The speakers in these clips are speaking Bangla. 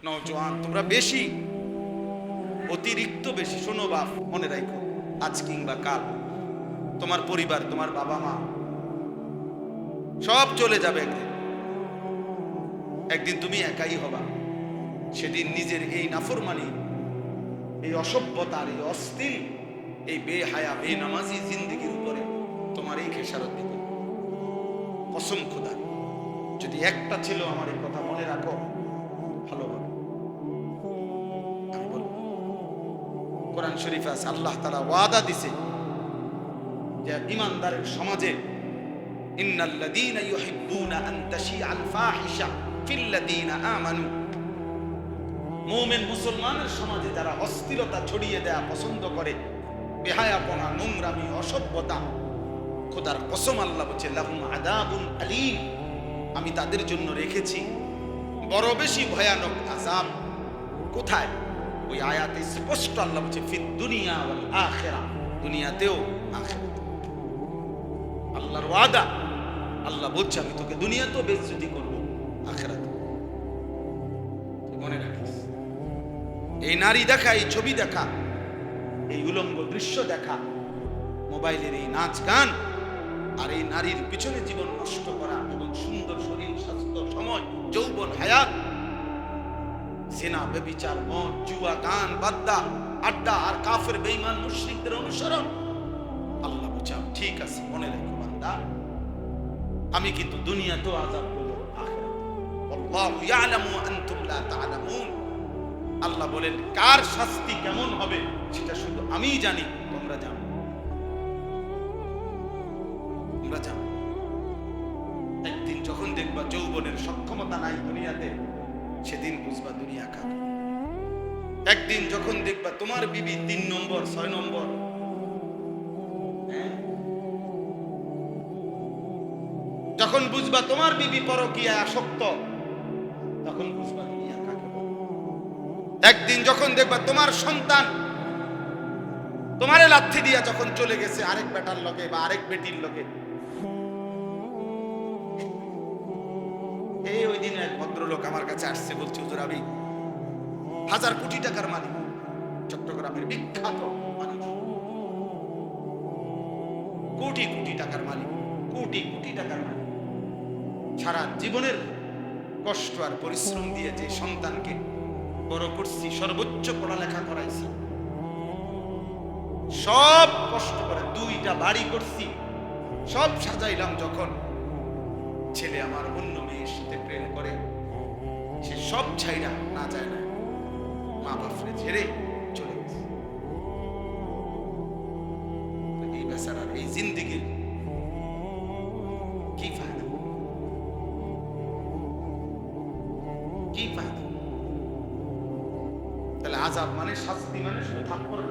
নওজোয়ান তোমরা বেশি, অতিরিক্ত বেশি। শোনো বাপ, মনে রাখো, আজ কিংবা কাল তোমার পরিবার, তোমার বাবা মা সব চলে যাবে। একদিন তুমি একাই হবা। সেদিন নিজের এই নাফরমানি, এই অসভ্যতার, এই অস্থির, এই বেহায়া বেনামাজি জিন্দেগির উপরে তোমার এই খেসারত দিবে। কসম খোদা, যদি একটা ছিল আমার এই কথা মনে রাখো ভালোভাবে। আমি বলবো, কোরআন শরীফে আছে, আল্লাহ তাআলা ওয়াদা দিছে যে ঈমানদারের সমাজে ইন্নাল্লাযীনা ইউহিব্বুনা আন তাশিআল ফাহিশা ফিল্লাযীনা আমানু, মুমিন মুসলমানের সমাজে যারা অস্থিরতা ছড়িয়ে দেয়া পছন্দ করে, বেহায়াপনা, নোংরামি, অসভ্যতা, খোদার কসম আল্লাহ বলছে লাহুম আযাবুন আলীম, আমি তাদের জন্য রেখেছি বড় বেশি ভয়ানক আযাব। কোথায়? ওই আয়াতে স্পষ্ট আল্লাহ বলছে ফিদ দুনিয়া ওয়াল আখিরা, দুনিয়াতেও আখিরাতেও। আল্লাহর ওয়াদা, আল্লাহ বলছে আমি তোকে দুনিয়াতেও বেইজ্জতি করব, আখিরাতেও। মনে রাখিস, এই নারী দেখা, এই ছবি দেখা, এই উলঙ্গ দৃশ্য দেখা, মোবাইলের এই নাচ গান, আর এই নারীর পিছনে জীবন নষ্ট করা এবং সুন্দর শরীর, স্বাস্থ্য, সময়, যৌবন, হায়াত, জিনা, ব্যভিচার, মদ, জুয়া, গান, বাদ্দা, আড্ডা, আর কাফের বেঈমান মুশরিকদের অনুসরণ। আল্লাহ বলছে ঠিক আছে, মনে রেখো বান্দা, আমি কিন্তু দুনিয়াতেও আযাব করব, আখিরাতে। আল্লাহু ইয়ালামু ওয়া আনতুম লা তা'লামুন। আল্লাহ বলেন কার শাস্তি কেমন হবে সেটা শুধু আমিই জানি, তোমরা জানো, তোমরা জানো। একদিন যখন দেখবা যৌবনের সক্ষমতা নাই দুনিয়াতে, সেদিন বুঝবা দুনিয়া কার। একদিন যখন দেখবা তোমার বিবি 3 নম্বর 6 নম্বর, যখন বুঝবা তোমার বিবি পরকীয়ায় আসক্ত, তখন বুঝবা দুনিয়া কাকে বলে। একদিন যখন দেখবা তোমার সন্তান তোমারে লাথি দিয়া যখন চলে গেছে আরেক বেটার লগে বা আরেক বেটির লগে। এই ওই দিন এক ভদ্রলোক আমার কাছে আসছে, বলছে হুজুর আমি 1000 কোটি টাকার মালিক, চট্টগ্রামের বিখ্যাত মানুষ, কোটি কোটি টাকার মালিক, কোটি কোটি টাকার মালিক। সারা জীবনের কষ্ট আর পরিশ্রম দিয়ে যে সন্তানকে বড় করছি, সর্বোচ্চ পড়ালেখা করাইছি, সব কষ্ট করে 2টা বাড়ি করছি, সব সাজাইলাম, যখন ছেলে আমার অন্য মেয়ের সাথে প্রেম করে, সে সব ছাইরা না যায় না, মা বাপরে ছেড়ে চলে গেছে। এই বেচারার এই জিন্দেগির কি ফায়দা? কি ফায়দা? তাহলে আযাব মানে, শাস্তি মানে শুধু থাপ্পড়,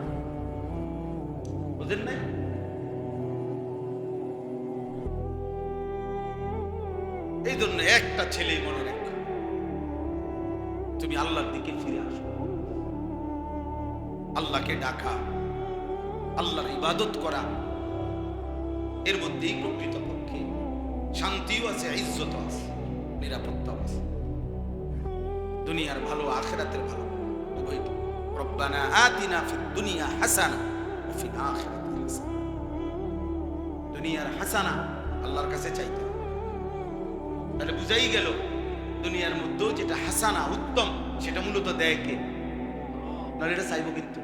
বুঝেন নাই? এই জন্য একটা ছেলেই মনে রাখো, তুমি আল্লাহর দিকে ফিরে আসো, আল্লাহকে ডাকা, আল্লাহর ইবাদত করা, এর মধ্যেই প্রকৃতপক্ষে শান্তিও আছে, ইজ্জত আছে, নিরাপত্তাও আছে, দুনিয়ার ভালো, আখিরাতের ভালো। রব্বানা আতিনা ফিদ দুনিয়া হাসানা ওয়া ফিল আখিরাতি হাসানা। দুনিয়ার হাসানা আল্লাহর কাছে চাইতে, তাহলে বুঝাই গেল দুনিয়ার মধ্যেও যেটা হাসানা, উত্তম, সেটা মূলত দেয় কে? নাহলে এটা চাইবো কিন্তু,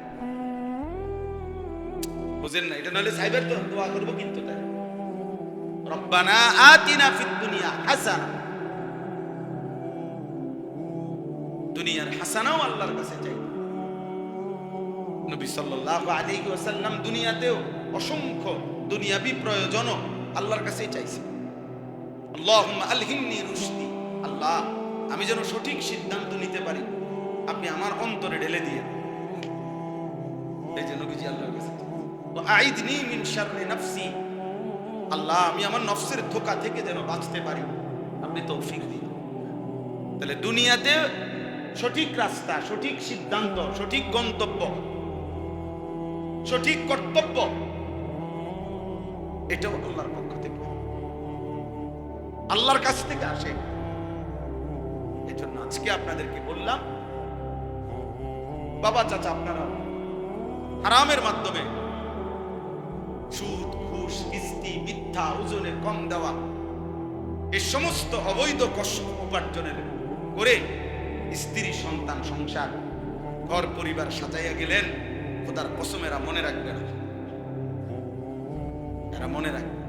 বুঝেন না? এটা নাহলে চাইবার তো দোয়া করবো কিন্তু, তাই রব্বানা আতিনা ফিদ দুনিয়া হাসানা, দুনিয়ার হাসানাও আল্লাহর কাছে চাই। নবী সাল্লাল্লাহু আলাইহি ওয়াসাল্লাম দুনিয়াতেও অসংখ্য দুনিয়াবি প্রয়োজনও আল্লাহর কাছেই চাইছে। আল্লাহুম্মা আলহিমনি রুশদি, আল্লাহ আমি যেন সঠিক সিদ্ধান্ত নিতে পারি, আপনি আমার অন্তরে ঢেলে দিয়ে। এই যে নবীজি আল্লাহর কাছে, ওয়া আইদনি মিন শাররি নাফসি, আল্লাহ আমি আমার নফসের ধোঁকা থেকে যেন বাঁচতে পারি, আপনি তৌফিক দিন। তাহলে দুনিয়াতে সঠিক রাস্তা, সঠিক সিদ্ধান্ত, সঠিক গন্তব্য, সঠিক কর্তব্য, এটাও আল্লাহর পক্ষ থেকে, আল্লাহর কাছ থেকে আসে। এজন্য আজকে আপনাদেরকে বললাম বাবা চাচা আপনারা হারামের মাধ্যমে সুদ ঘুষ কিস্তি মিথ্যা ওজনে কম দেওয়া এই সমস্ত অবৈধ কষ্ট উপার্জনের করে স্ত্রী সন্তান সংসার ঘর পরিবার সাজাইয়া গেলেন। খোদার কসম এরা মনে রাখবে না, এরা মনে রাখবে,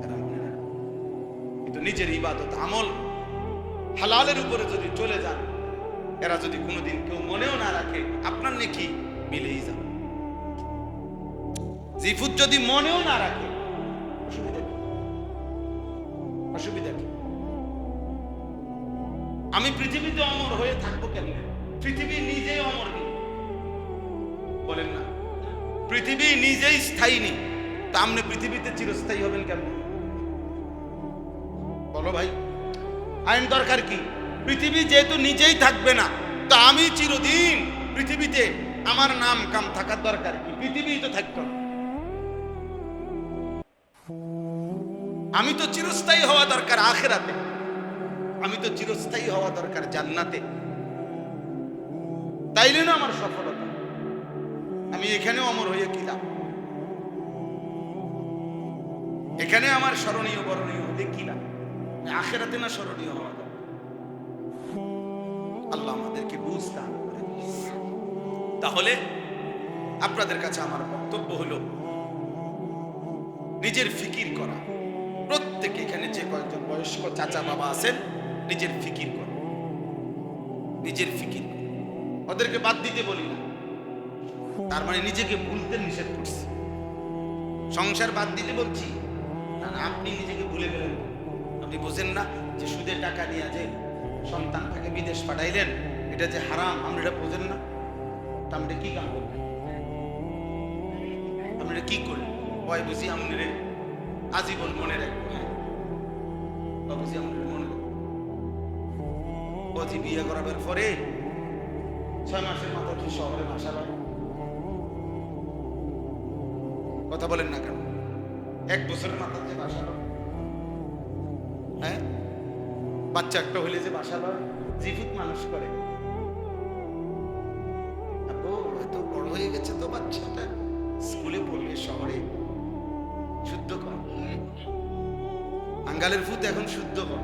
এরা মনে রাখবে। কিন্তু নিজের ইবাদত আমল হালালের উপরে যদি চলে যান, এরা যদি কোনোদিন কেউ মনেও না রাখে, আপনার নেকি মিলেই যাবে। জিফুত যদি মনেও না রাখে, অসুবিধা কি? অসুবিধা কি? আমি পৃথিবীতে অমর হয়ে থাকবো কেমনে? পৃথিবী নিজেই অমর নেই, বলেন না? পৃথিবী নিজেই স্থায়ী নেই, তা আপনি পৃথিবীতে চিরস্থায়ী হবেন কেমন? বলো ভাই, আইন দরকার কি? পৃথিবী যেহেতু নিজেই থাকবে না, তা আমি চিরদিন পৃথিবীতে আমার নাম কাম থাকার দরকার কি? পৃথিবী তো থাকতো না। আমি তো চিরস্থায়ী হওয়া দরকার আখিরাতে, আমি তো চিরস্থায়ী হওয়া দরকার জান্নাতে। তাইলে না আমার সফলতা। আমি এখানে অমর হয়ে কি লাভ? এখানে আমার স্মরণীয় বরণীয় হতে কি লাভ? আখিরাতে না স্মরণীয় হওয়া দরকার। আল্লাহ আমাদেরকে বুঝতাম। তাহলে আপনাদের কাছে আমার বক্তব্য হলো, নিজের ফিকির করা। প্রত্যেকে এখানে যে কয়েকজন বয়স্ক চাচা বাবা আছেন, নিজের ফিকির করো, নিজের ফিকির। ওদেরকে বাদ দিতে বলি না, তার মানে নিজেকে ভুলতে নিষেধ করছি। সংসার বাদ দিতে বলছি না, আপনি নিজেকে ভুলে গেলেন। আপনি বোঝেন না যে সুদের টাকা নিয়ে যে সন্তানটাকে বিদেশ পাঠাইলেন, এটা যে হারাম, আপনি এটা বোঝেন না? আপনি কি কাম করবেন? আপনি কি করলেন? ওই বুঝি আপনি আজীবন মনে রাখবো। হ্যাঁ, বুঝি আপনি মনে রাখবো। বুঝি বিয়ে করাবার পরে 6 মাসের মাথা কি শহরে বাসা বাড়ি? কথা বলেন না কেন? 1 বছরের মাথা যে বাসা বাড়ি, হ্যাঁ, বাচ্চা একটা হইলে যে বাসা বাড়ি, জিফুত মানুষ করে। এত বড় হয়ে গেছে তো বাচ্চাটা, স্কুলে পড়বে, শহরে শুদ্ধ কর। আঙ্গালের ফুত এখন শুদ্ধ কর।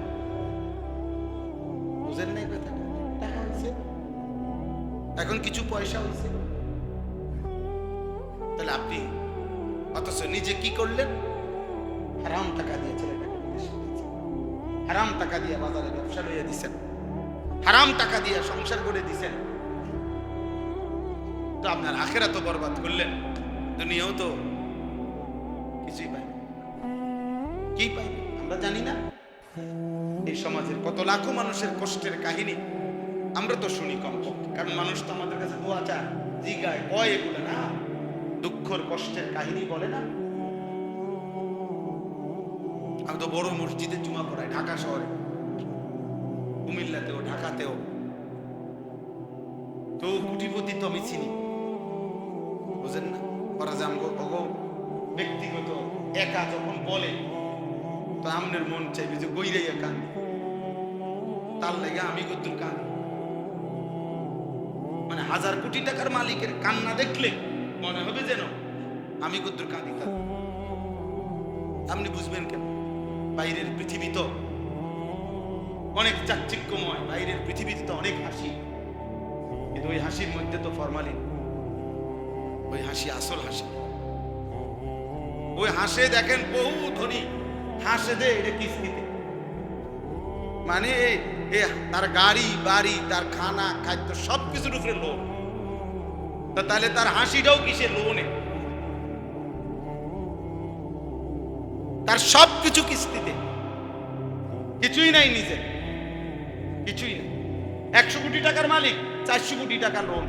বুঝেন নাই কথাটা? টাকা হয়েছে, এখন কিছু পয়সা হয়েছে, তাহলে আপনি অথচ নিজে কি করলেন? হারাম টাকা দিয়ে ছেলেটাকে বিদেশে দিয়েছেন, হারাম টাকা দিয়ে বাজারে ব্যবসা লইয়া দিচ্ছেন, হারাম টাকা দিয়ে সংসার করে দিচ্ছেন। তো আপনার আখেরাত বরবাদ করলেন, দুনিয়াও তো কিছুই পাই। কি পাই আমরা জানি না? এই সমাজের কত লাখো মানুষের কষ্টের কাহিনী আমরা তো শুনি কম, কারণ মানুষ তো আমাদের কাছে দোয়া চায়, জিগায়, কয়, এগুলো না, দুঃখের কষ্টের কাহিনী বলে না। আমি তো বড় মসজিদে জুমা পড়াই, ঢাকা শহরে, কুমিল্লাতেও, ঢাকাতেও। তো কোটিপতি তো আমি চিনি, বুঝেন না? ওরা যে আমাকে ব্যক্তিগত একা যখন বলে, তো আমনের মন চাইবে যে গইরাইয়া কান, তার লাগে আমি কদ্দুর কান। মানে 1000 কোটি টাকার মালিকের কান্না দেখলে মনে হবে যেন আমি কদ্দুর কাঁদি। আপনি বুঝবেন কেন? বাইরের পৃথিবী তো অনেক চাকচিক্যময়, বাইরের পৃথিবীতে তো অনেক হাসি, কিন্তু ওই হাসির মধ্যে তো ফরমালিন। ওই হাসি আসল হাসি। ওই হাসে দেখেন বহু ধনী হাসে দে এটা কিস্তিতে, মানে তার গাড়ি বাড়ি, তার খানা খাদ্য সবকিছুর উপরে লোন। তাহলে তার হাসিটাও কিসে? লোনে। তার সবকিছু কিস্তিতে, কিছুই নাই নিজে, কিছুই নাই। 100 কোটি টাকার মালিক, 400 কোটি টাকা লোন,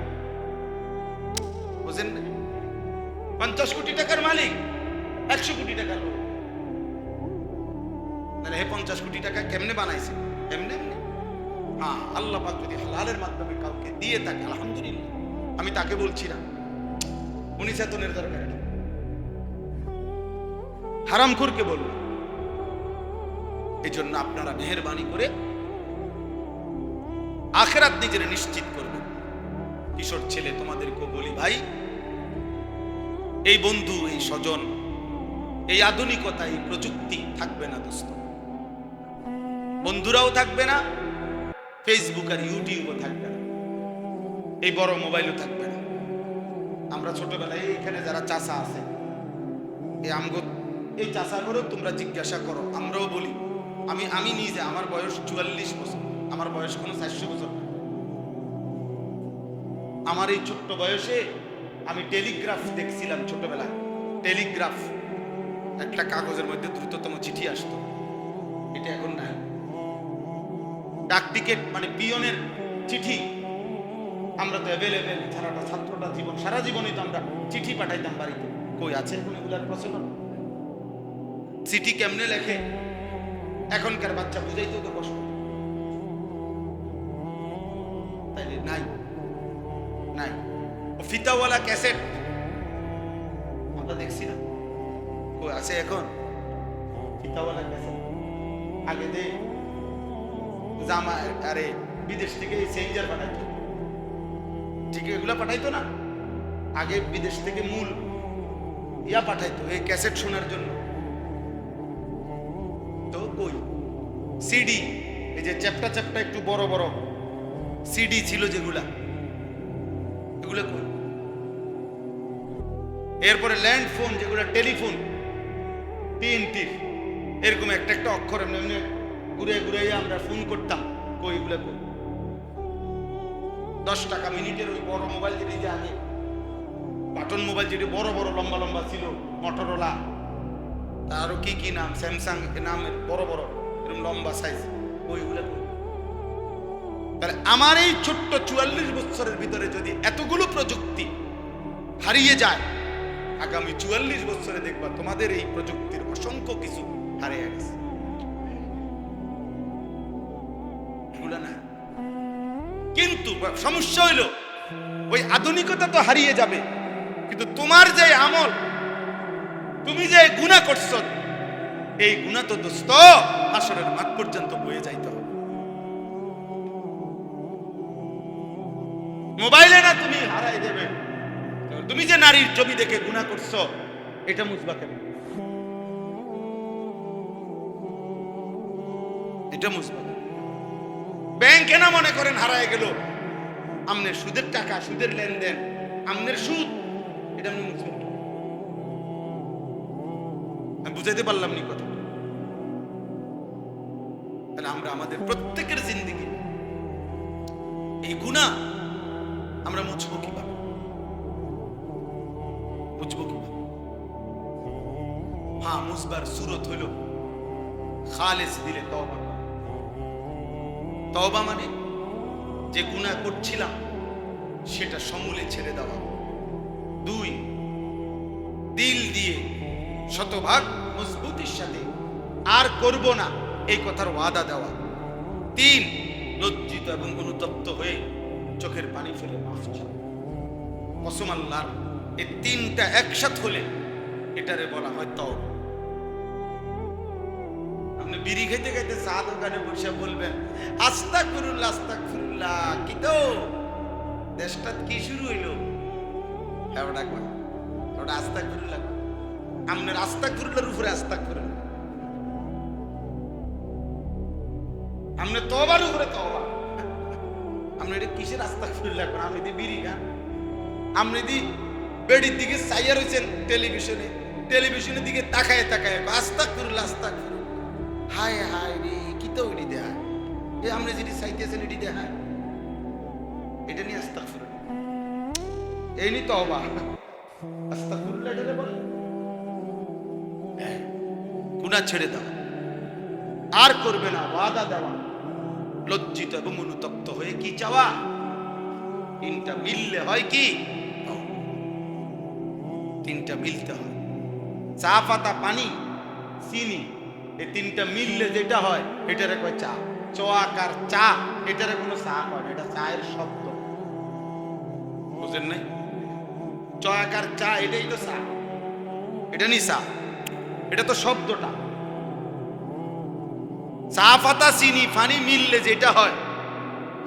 বুঝেন না? 50 কোটি টাকার মালিক, 100 কোটি টাকা লোন। তাহলে 50 কোটি টাকা কেমনে বানাইছে? এমনি এমনি। হ্যাঁ, আল্লাহ পাক যদি হালালের মাধ্যমে কাউকে দিয়ে থাকে, আলহামদুলিল্লাহ। আমি তাকে বলছি না, উনি চেতনের দরকার, হারামখোরকে বলবো। এই জন্য আপনারা মেহেরবানি করে আখিরাত নিজের নিশ্চিত করবেন। কিশোর ছেলে তোমাদেরকে বলি, ভাই এই বন্ধু, এই স্বজন, এই আধুনিকতা, এই প্রযুক্তি থাকবে না দোস্ত। বন্ধুরাও থাকবে না, ফেসবুক আর ইউটিউবও থাকবে না, এই বড় মোবাইলও থাকবে না। আমরা ছোটবেলায় এখানে যারা চাচা আছে, এই আমগো এই চাচা করো, তোমরা জিজ্ঞাসা করো, আমরাও বলি। আমি নিজে, আমার বয়স 44 বছর, আমার বয়স কোনো 400 বছর না। আমার এই ছোট্ট বয়সে আমি টেলিগ্রাফ দেখছিলাম ছোটবেলায়। টেলিগ্রাফ, একটা কাগজের মধ্যে দ্রুততম চিঠি আসতো, এটা এখন নাই। ডাক টিকেট মানে পিয়নের চিঠি, আমরা তো অ্যাভেলেবেল, সারাটা ছাত্রটা জীবন, সারা জীবনই তো আমরা চিঠি পাঠাইতাম বাড়িতে। কই আছে এখন এগুলার প্রচলন? চিঠি কেমনে লেখে এখনকার বাচ্চা বুঝাইতেও তো কষ্ট, তাইলে নাই নাই। ফিতাওয়ালা ক্যাসেট আমরা দেখছি না, কই আছে এখন ফিতাওয়ালা ক্যাসেট? আগে দে জামা, আরে বিদেশ থেকে চেঞ্জার পাঠাইতো, ঠিক এগুলা পাঠাইতো না আগে, বিদেশ থেকে মূল ইয়া পাঠাইতো এই ক্যাসেট শোনার জন্য। তো কই সিডি, এই যে চ্যাপ্টা চ্যাপ্টা একটু বড় বড় সিডি ছিল যেগুলা, এগুলো কই? এরপরে ল্যান্ড ফোন, যেগুলো টেলিফোন, টিএনটির এরকম একটা একটা অক্ষর এমনি এমনি ঘুরে ঘুরে আমরা ফোন করতাম, কই এগুলো কই? 10 টাকা মিনিটের ওই বড় মোবাইল, যেটি যে আগে বাটন মোবাইল, যেটি বড় বড় লম্বা লম্বা ছিল, মটোরোলা, তারও কি কি নাম, স্যামসাং নামের বড় বড় এরকম লম্বা সাইজ, ওইগুলো। তাহলে আমার এই ছোট্ট 44 বছরের ভিতরে যদি এতগুলো প্রযুক্তি হারিয়ে যায়, আগামী 44 বছরে দেখবা তোমাদের এই প্রযুক্তির অসংখ্য কিছু হারিয়ে গেছে। এগুলা না, কিন্তু সমস্যা হইল ওই আধুনিকতা তো হারিয়ে যাবে, কিন্তু তোমার যে আমল, তুমি যে গুনাহ করছো, এই গুনাহ তো দোস্ত হাসরের মাঠ পর্যন্ত বয়ে যাইতে হবে। মোবাইলে না তুমি হারাই দেবে, তুমি যে নারীর ছবি দেখে গুনাহ করছো, এটা মুছবা কেন? এটা মুছবা কেন? ব্যাংকে না মনে করেন হারায় গেল, আমনের সুদের টাকা, সুদের লেনদেন, আমনের সুদ, এটা আপনি মুছবেন? আমি বুঝাইতে পারলাম নি কথা? তাহলে আমরা আমাদের প্রত্যেকের জিন্দেগি এই গুনাহ আমরা মুছবো কিভাবে? মুছবো কিভাবে? হ্যাঁ, মুছবার সুরত হইল খালেস দিলে তওবা। তওবা মানে যে গুনাহ করছিলাম সেটা সমূলে ছেড়ে দেওয়া। 2, দিল দিয়ে শতভাগ মজবুতির সাথে আর করব না এই কথার ওয়াদা দেওয়া। 3, লজ্জিত এবং অনুতপ্ত হয়ে চোখের পানি ফেলে মাফ চাওয়া। কসম আল্লাহর, এই 3টা একসাথে হলে এটারে বলা হয় তওবা। আপনি বিড়ি খাইতে খাইতে চা দোকানে বসে বলবেন আস্তাগফিরুল্লাহ আস্তাগফিরুল্লাহ, কি তো দেশটা কি শুরু হইল? হ্যাঁ ডাকবা, ওটা আস্তাগফিরুল্লাহ। আপনার আস্তাগফিরুল্লাহর উপরে আস্তাগফিরুল্লাহ, আপনি তওবার উপরে তওবা। আপনি এটা কিসের আস্তাগফিরুল্লাহ করেন? আপনি দি বিড়ি খান, আপনি দি বেড়ির দিকে চাইয়া রয়েছেন টেলিভিশনে, টেলিভিশনের দিকে তাকায় তাকায় আস্তাগফিরুল্লাহ আস্তাগফিরুল্লাহ। হায় হায় রে, কি তো এটি দেয়, এ আপনি যেটি চাইতেছেন এটি দেয়, এটা নিয়ে আস্তাগফিরুল্লাহ, এই নি তওবা। আস্তাগফিরুল্লাহ এটা বলে গুনাহ ছেড়ে দাও, আর করবে না, ওয়াদা দেওয়া, লজ্জিত এবং অনুতপ্ত হয়ে কি চাওয়া। 3টা মিললে হয় কি? 3টা মিলতে হয়। চা পাতা, পানি, চিনি, এই 3টা মিললে যেটা হয় এটারে কয় চা। চ আকার চা, এটারে কোনো চা কয় না, এটা চায়ের শব্দ, বুঝেন নাই? চ আকার চা, এটাই তো চা, এটা নি চা, এটা তো শব্দটা। চা পাতা, চিনি, পানি মিললে যেটা হয়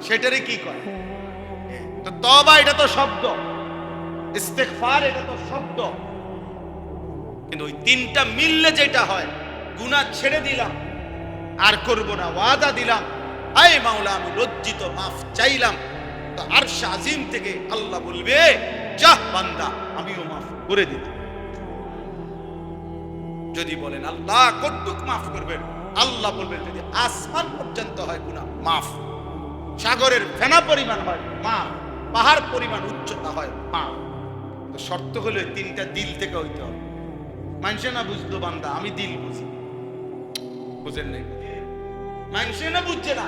সেটারে কি কয়? তো তওবা এটা তো শব্দ, ইস্তেগফার এটা তো শব্দ, কিন্তু ওই তিনটা মিললে যেটা হয়, গুনাহ ছেড়ে দিলাম আর করব না, ওয়াদা দিলাম, আয় মাওলা আমি লজ্জিত, মাফ চাইলাম, তো আরশ আজিম থেকে আল্লাহ বলবে যা বান্দা আমিও মাফ করে দিলাম। যদি বলেন আল্লাহ কতটুক মাফ করবেন, আল্লাহ বলবেন যদি আসমান পর্যন্ত হয় গুনাহ মাফ, সাগরের ফেনা পরিমাণ হয় মাফ, পাহাড় পরিমাণ উচ্চতা হয় মাফ। তো শর্ত হলো তিনটা দিল থেকে হইতে হবে। মানুষে না বুঝতো বান্দা, আমি দিল বুঝি, বুঝেন নাই? মানুষে না বুঝছে না,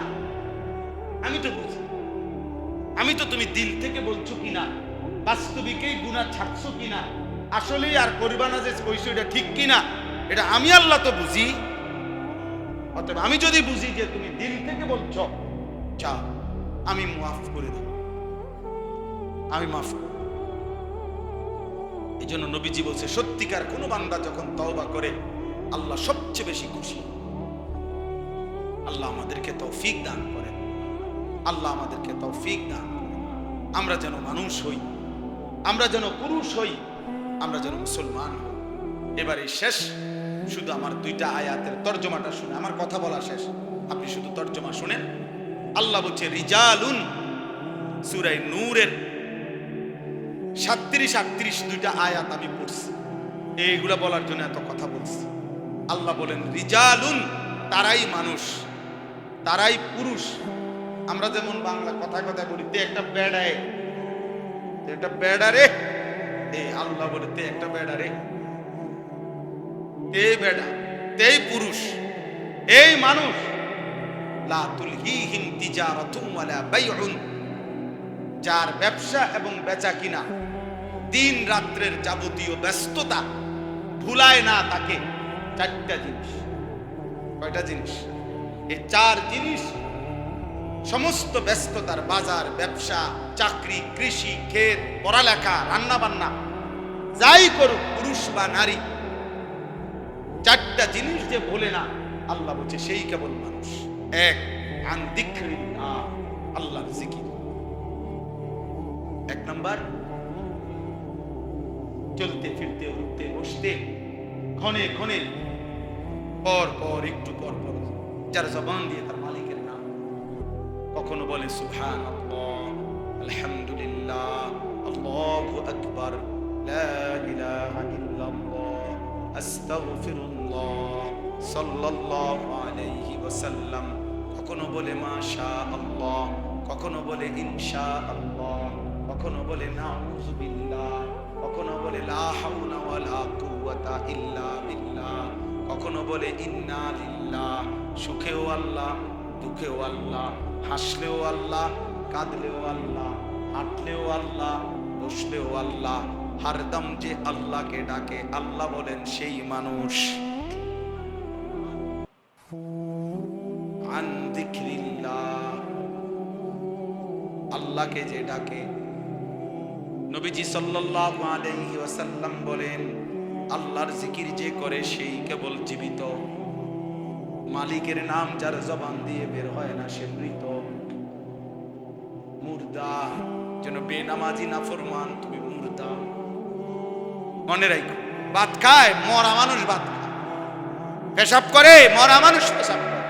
আমি তো বুঝি। আমি তো তুমি দিল থেকে বলছো কিনা, বাস্তবিকই গুনাহ ছাড়ছো কিনা, আসলেই আর করবা না যে কইছো এটা ঠিক কিনা, এটা আমি আল্লাহ তো বুঝি। অতএব আমি যদি বুঝি যে তুমি দিল থেকে বলছো, চা আমি মাফ করে দেব, আমি মাফ করব। এই জন্য নবীজি বলছে সত্যিকার কোন বান্দা যখন তওবা করে আল্লাহ সবচেয়ে বেশি খুশি। আল্লাহ আমাদেরকে তৌফিক দান করেন, আল্লাহ আমাদেরকে তৌফিক দান করেন। আমরা যেন মানুষ হই, আমরা যেন পুরুষ হই, আমরা যেন মুসলমান হই। এবারে শেষ, শুধু আমার দুইটা আয়াতের তর্জমাটা শুনে, আমার কথা বলা শেষ, আপনি শুধু তর্জমা শুনেন। আল্লাহ বলছে রিজালুন, সূরা নূরের 37-38 দুইটা আয়াত আমি পড়ছি, এইগুলা বলার জন্য এত কথা বলছি। আল্লাহ বলেন রিজালুন, তারাই মানুষ, তারাই পুরুষ। আমরা যেমন বাংলা কথা কথা বলি তে একটা বেড়ায়, একটা বেড়ারে, এই আল্লাহ বলে তে একটা বেড়ারে, তে বেড়া, তেই পুরুষ, এই মানুষ। লা তুলহিহিম তিজারাতুম ওয়ালা বাইউন, যার ব্যবসা এবং বেচা কিনা, দিন রাত্রের যাবতীয় ব্যস্ততা ভুলায় না তাকে চারটা জিনিস। কয়টা জিনিস? এই চার জিনিস সমস্ত ব্যস্ততার, বাজার, ব্যবসা, চাকরি, কৃষি, ক্ষেত, পড়ালেখা, রান্না বান্না, যাই করুক পুরুষ বা নারী, চারটা জিনিস যে ভোলে না, আল্লাহ বলছে সেই কেবল মানুষ। এক, আন যিকরিল্লাহ, আল্লাহর জিকির। এক নাম্বার, চলতে ফিরতে, উঠতে বসতে, ক্ষণে ক্ষণে, পর পর, একটু পর পর যার জবান দিয়ে তার মালিকের নাম, কখনো বলে সুবহানাল্লাহ, আলহামদুলিল্লাহ, আল্লাহু আকবার, লা ইলাহা ইল্লাল্লাহ, আস্তাগফিরুল্লাহ, সাল্লাল্লাহু আলাইহি ওয়াসাল্লাম, কখনো বলে মাশাআল্লাহ, কখনো বলে ইনশাআল্লাহ, কখনো বলে নাউযু বিল্লাহ, কখনো বলে লা হাওলা ওয়ালা কুওয়াতা ইল্লা বিল্লাহ, কখনো বলে ইন্না লিল্লাহ। সুখেও আল্লাহ, দুঃখেও আল্লাহ, হাসলেও আল্লাহ, কাঁদলেও আল্লাহ, হাঁটলেও আল্লাহ, বসলেও আল্লাহ, হরদম যে আল্লাহকে ডাকে, আল্লাহ বলেন সেই মানুষ। আন যিকরিল্লাহ, আল্লাহকে যে ডাকে। নবীজি সাল্লাল্লাহু আলাইহি ওয়াসাল্লাম বলেন আল্লাহর জিকির যে করে সেই কেবল জীবিত, মালিকের নাম যার জবান দিয়ে বের হয় না সে মৃত, মুর্দা। যেন বেনামাজি নাফরমান, তুমি মুর্দা। মনে রাখো, ভাত খায় মরা মানুষ, ভাত খায়, পেশাব করে মরা মানুষ, পেশাব করে,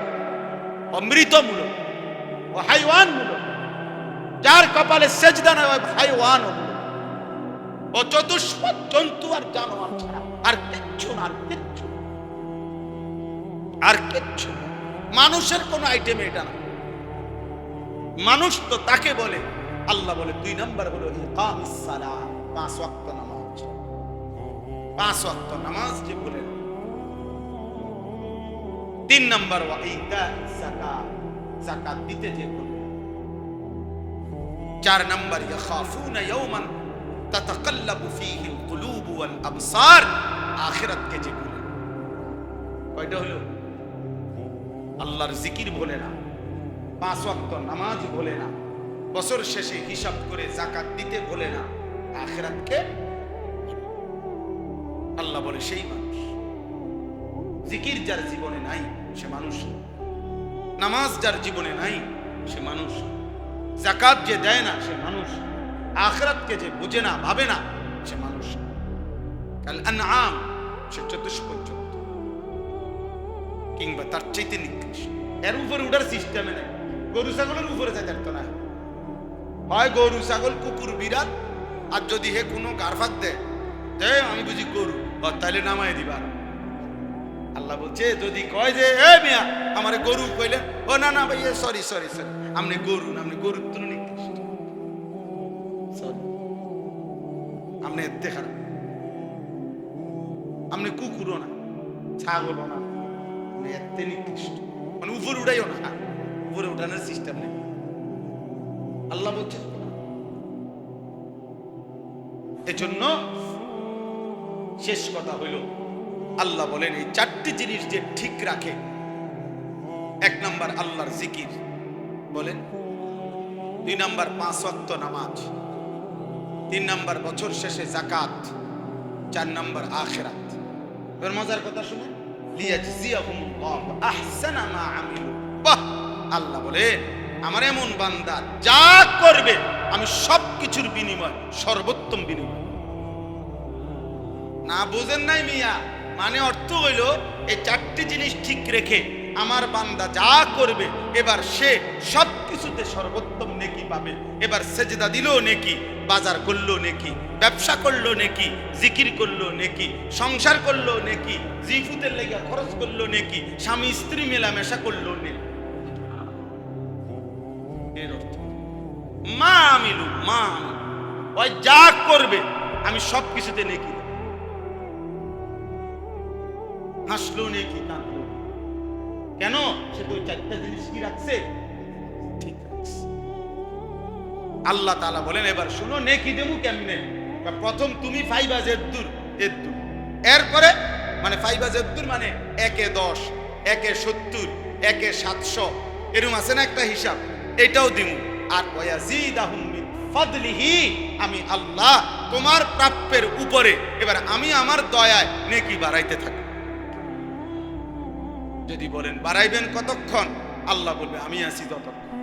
অমৃত মূলক, ও হাইওয়ান মূলক। যার কপালে সেজদা নয় ওই হাইওয়ান মূলক, ও চতুষ্পদ জন্তু আর জানোয়ার ছাড়া আর কিচ্ছু না, আর কিচ্ছু, আর কিচ্ছু। মানুষের কোন আইটেম এটা না। মানুষ তো তাকে বলে, আল্লাহ বলে 2 নাম্বার হলো ইকামিস সালাহ, 5 ওয়াক্ত নামাজ। 5 ওয়াক্ত নামাজ যে বলে। 3 নাম্বার ওয়া ইতাইস যাকাত, যাকাত দিতে যে বলে। 4 নাম্বার ইয়াখাফুনা ইয়াওমান তাতাকাল্লাবু ফীহিল কুলুব ওয়াল আবসার, আখিরাত কে যে বলে। কয়টা হলো? আল্লাহর জিকির বলে না, 5 ওয়াক্ত নামাজ বলে না, বছর শেষে হিসাব করে যাকাত দিতে বলে না, আখিরাতকে আল্লাহ বলে সেই মানুষ। জিকির যার জীবনে নাই সে মানুষ, নামাজ যার জীবনে নাই সে মানুষ, যাকাত যে দেয় না সে মানুষ, আখিরাতকে যে বুঝে না, ভাবে না, সে মানুষ কাল আনআম, সে চতুষ্পদ জন্তু কিংবা তার চাইতে নিকৃষ্ট। এর উপরে উঠার সিস্টেমে নেই। গরু ছাগলের উপরে যাইতে পারতো না। হয় গরু ছাগল কুকুর বিড়াল, আর যদি হে কোনো গারফাত দেয় আমি বুঝি গরু, তাইলে নামাই দিবা। আল্লাহ বলছে যদি কয় যে এ মিয়া আমারে গরু কইলেন, ও না না ভাই সরি সরি সরি, আপনি গরু না, আপনি গরুর তো নিকৃষ্ট, সরি আপনি এতে খারাপ, আপনি কুকুরও না, ছাগলও না, আপনি এতে নিকৃষ্ট। মানে উপরে উঠাইও না, উপরে উঠানোর সিস্টেম নেই। আল্লাহ বলছে এজন্য শেষ কথা হইল, আল্লাহ বলেন এই চারটি জিনিস যে ঠিক রাখে, এক নাম্বার আল্লাহর জিকির বলেন, 2 নাম্বার 5 ওয়াক্ত নামাজ, 3 নাম্বার বছর শেষে যাকাত, 4 নাম্বার আখিরাত। এর মজার কথা শুনে, লিয়াজজিয়াহুমুল্লাহু আহসানা মা আমিলু। বাহ, আল্লাহ বলেন আমার এমন বান্দা যা করবে আমি সবকিছুর বিনিময় সর্বোত্তম বিনিময়। না বুঝেন নাই মিয়া, মানে অর্থ হইল এই চারটি জিনিস ঠিক রেখে আমার বান্দা যা করবে এবার সে সবকিছুতে সর্বোত্তম নেকি পাবে। এবার সেজদা দিলো নেকি, বাজার করলো নেকি, ব্যবসা করলো নেকি, জিকির করলো নেকি, সংসার করলো নেকি, জিফুতের লেগে খরচ করলো নেকি, স্বামী স্ত্রী মেলামেশা করলো নেকি। এর অর্থ মা আমিলু, মা ওই যা করবে আমি সবকিছুতে নেকি। হাসলো নেকি, কাঁদলো, কেন? সে তো 4টা জিনিস কি রাখছে, ঠিক রাখছে। আল্লাহ তাআলা বলেন এবার শুনো নেকি দেবো কেমনে। প্রথম তুমি ফাইবা জেদ্দুর এদ্দুর, এরপরে মানে ফাইবা জেদ্দুর মানে 1 এ 10, 1 এ 70, 1 এ 700, এরকম আছে না একটা হিসাব, এটাও দিমু। আর ওয়াজিদাহুম মিন ফাদলিহি, আমি আল্লাহ তোমার প্রাপ্যের উপরে এবার আমি আমার দয়ায় নেকি বাড়াইতে থাকি। যদি বলেন বাড়াইবেন কতক্ষণ, আল্লাহ বলবে আমি আছি ততক্ষণ।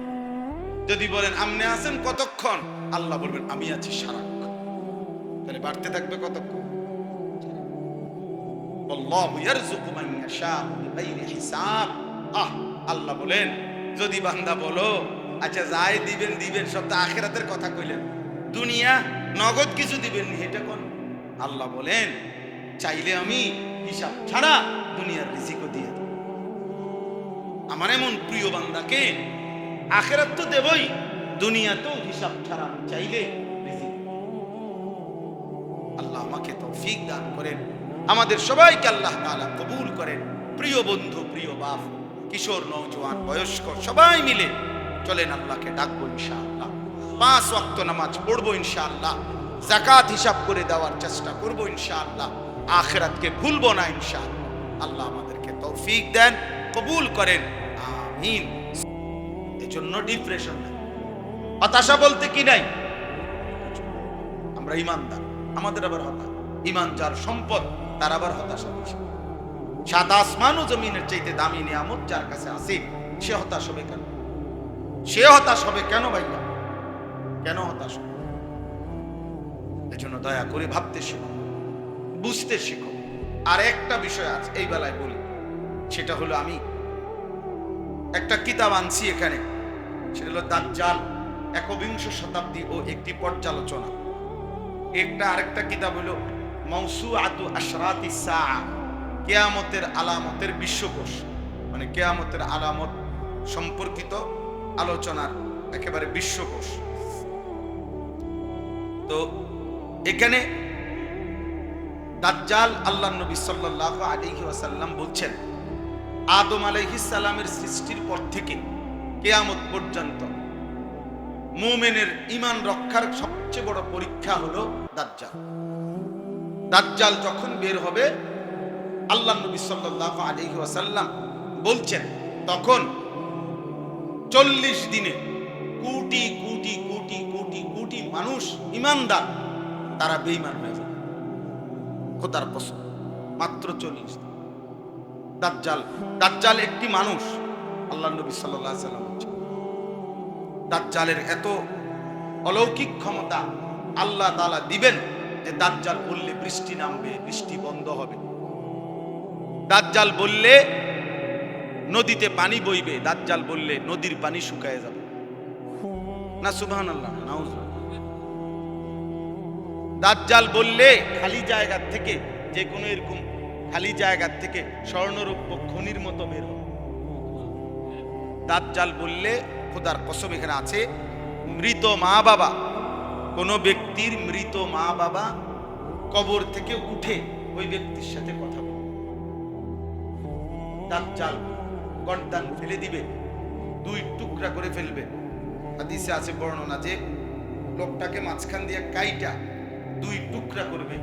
যদি বলেন আপনি আছেন কতক্ষণ, আল্লাহ বলবেন আমি আছি সারাক্ষণ। তাহলে বাড়তে থাকবে কতক্ষণ? আল্লাহু ইয়ারযুকু মান ইয়াশাউ বিগাইরি হিসাব। আল্লাহ বলেন যদি বান্দা বলো আচ্ছা যাই দিবেন দিবেন, সব তো আখিরাতের কথা কইলেন, দুনিয়া নগদ কিছু দিবেন নি, এটা কোন? আল্লাহ বলেন চাইলে আমি হিসাব ছাড়া দুনিয়ার রিজিকও দিয়ে দেব। আমার এমন প্রিয় বান্দাকে আখিরাত তো দেবই, দুনিয়াতেও হিসাব ছাড়া আমি চাইলে রিজিক। আল্লাহ আমাকে তৌফিক দান করেন, আমাদের সবাইকে আল্লাহ তাআলা কবুল করেন। প্রিয় বন্ধু, প্রিয় বাপ, কিশোর, নওজোয়ান, বয়স্ক সবাই মিলে চলেন আল্লাহকে ডাকবো ইনশাআল্লাহ। 5 ওয়াক্ত নামাজ পড়বো ইনশাআল্লাহ, যাকাত হিসাব করে দেওয়ার চেষ্টা করবো ইনশাআল্লাহ, আখিরাতকে ভুলবো না ইনশাআল্লাহ। আল্লাহ আমাদেরকে তৌফিক দেন, কবুল করেন, আমিন। এজন্য ডিপ্রেশন নাই, হতাশা বলতে কি নাই। আমরা ইমানদার, আমাদের আবার হতাশা। ইমান যার সম্পদ তার আবার হতাশা বেশি। 7 আসমান ও জমিনের চাইতে দামি নিয়ামত যার কাছে আছে, সে হতাশ হবে কেন? সে হতাশ হবে কেন ভাইয়া? কেন হতাশ হবে? এজন্য দয়া করে ভাবতে শিখো, বুঝতে শিখো। আর একটা বিষয় আছে এই বেলায় বলি, সেটা হলো আমি একটা কিতাব আনছি এখানে, সেটা হলো দাজ্জাল 21 শতাব্দী ও একটি পর্যালোচনা। আরেকটা কিতাব হলো মাওসুআতু আশরাতিস সাআ, কিয়ামতের আলামতের বিশ্বকোষ, মানে কিয়ামতের আলামত সম্পর্কিত আলোচনার একেবারে বিশ্বকোষ। তো এখানে দাজ্জাল আল্লাহর নবী সাল্লাল্লাহু আলাইহি ওয়াসাল্লাম বলছেন আদম আলাইহিস সালামের সৃষ্টির পর থেকে কিয়ামত পর্যন্ত মুমিনের ঈমান রক্ষার সবচেয়ে বড় পরীক্ষা হলো দাজ্জাল। দাজ্জাল যখন বের হবে, আল্লাহর নবী সাল্লাল্লাহু আলাইহি ওয়াসাল্লাম বলছেন তখন 40 দিনে কোটি কোটি কোটি কোটি কোটি মানুষ ঈমানদার তারা বেঈমান হয়ে যাবে। খোদার কসম, মাত্র 40 দিন। দাজ্জাল একটি মানুষ। আল্লাহর নবী সাল্লাল্লাহু আলাইহি ওয়াসাল্লাম বলছেন দাজ্জালের এত অলৌকিক ক্ষমতা আল্লাহ তাআলা দিবেন যে দাজ্জাল বললে বৃষ্টি নামবে, বৃষ্টি বন্ধ হবে। দাজ্জাল বললে নদীতে পানি বইবে, দাজ্জাল বললে নদীর পানি শুকায় যাবে। না সুবহানাল্লাহ, নাউজুবিল্লাহ। দাজ্জাল বললে খালি জায়গা থেকে, যে কোনো এরকম খালি জায়গা থেকে স্বর্ণরৌপ্য খনির মতো বের হবে। দাজ্জাল বললে, খোদার কসম এখানে আছে, মৃত মা বাবা, কোন ব্যক্তির মৃত মা বাবা কবর থেকে উঠে ওই ব্যক্তির সাথে কথা বলবে। দাজ্জাল গর্দান ফেলে দিবে, দুই টুকরা করে ফেলবে। হাদিসে আছে বর্ণনা যে লোকটাকে মাঝখান দিয়ে কাইটা দুই টুকরা করবে,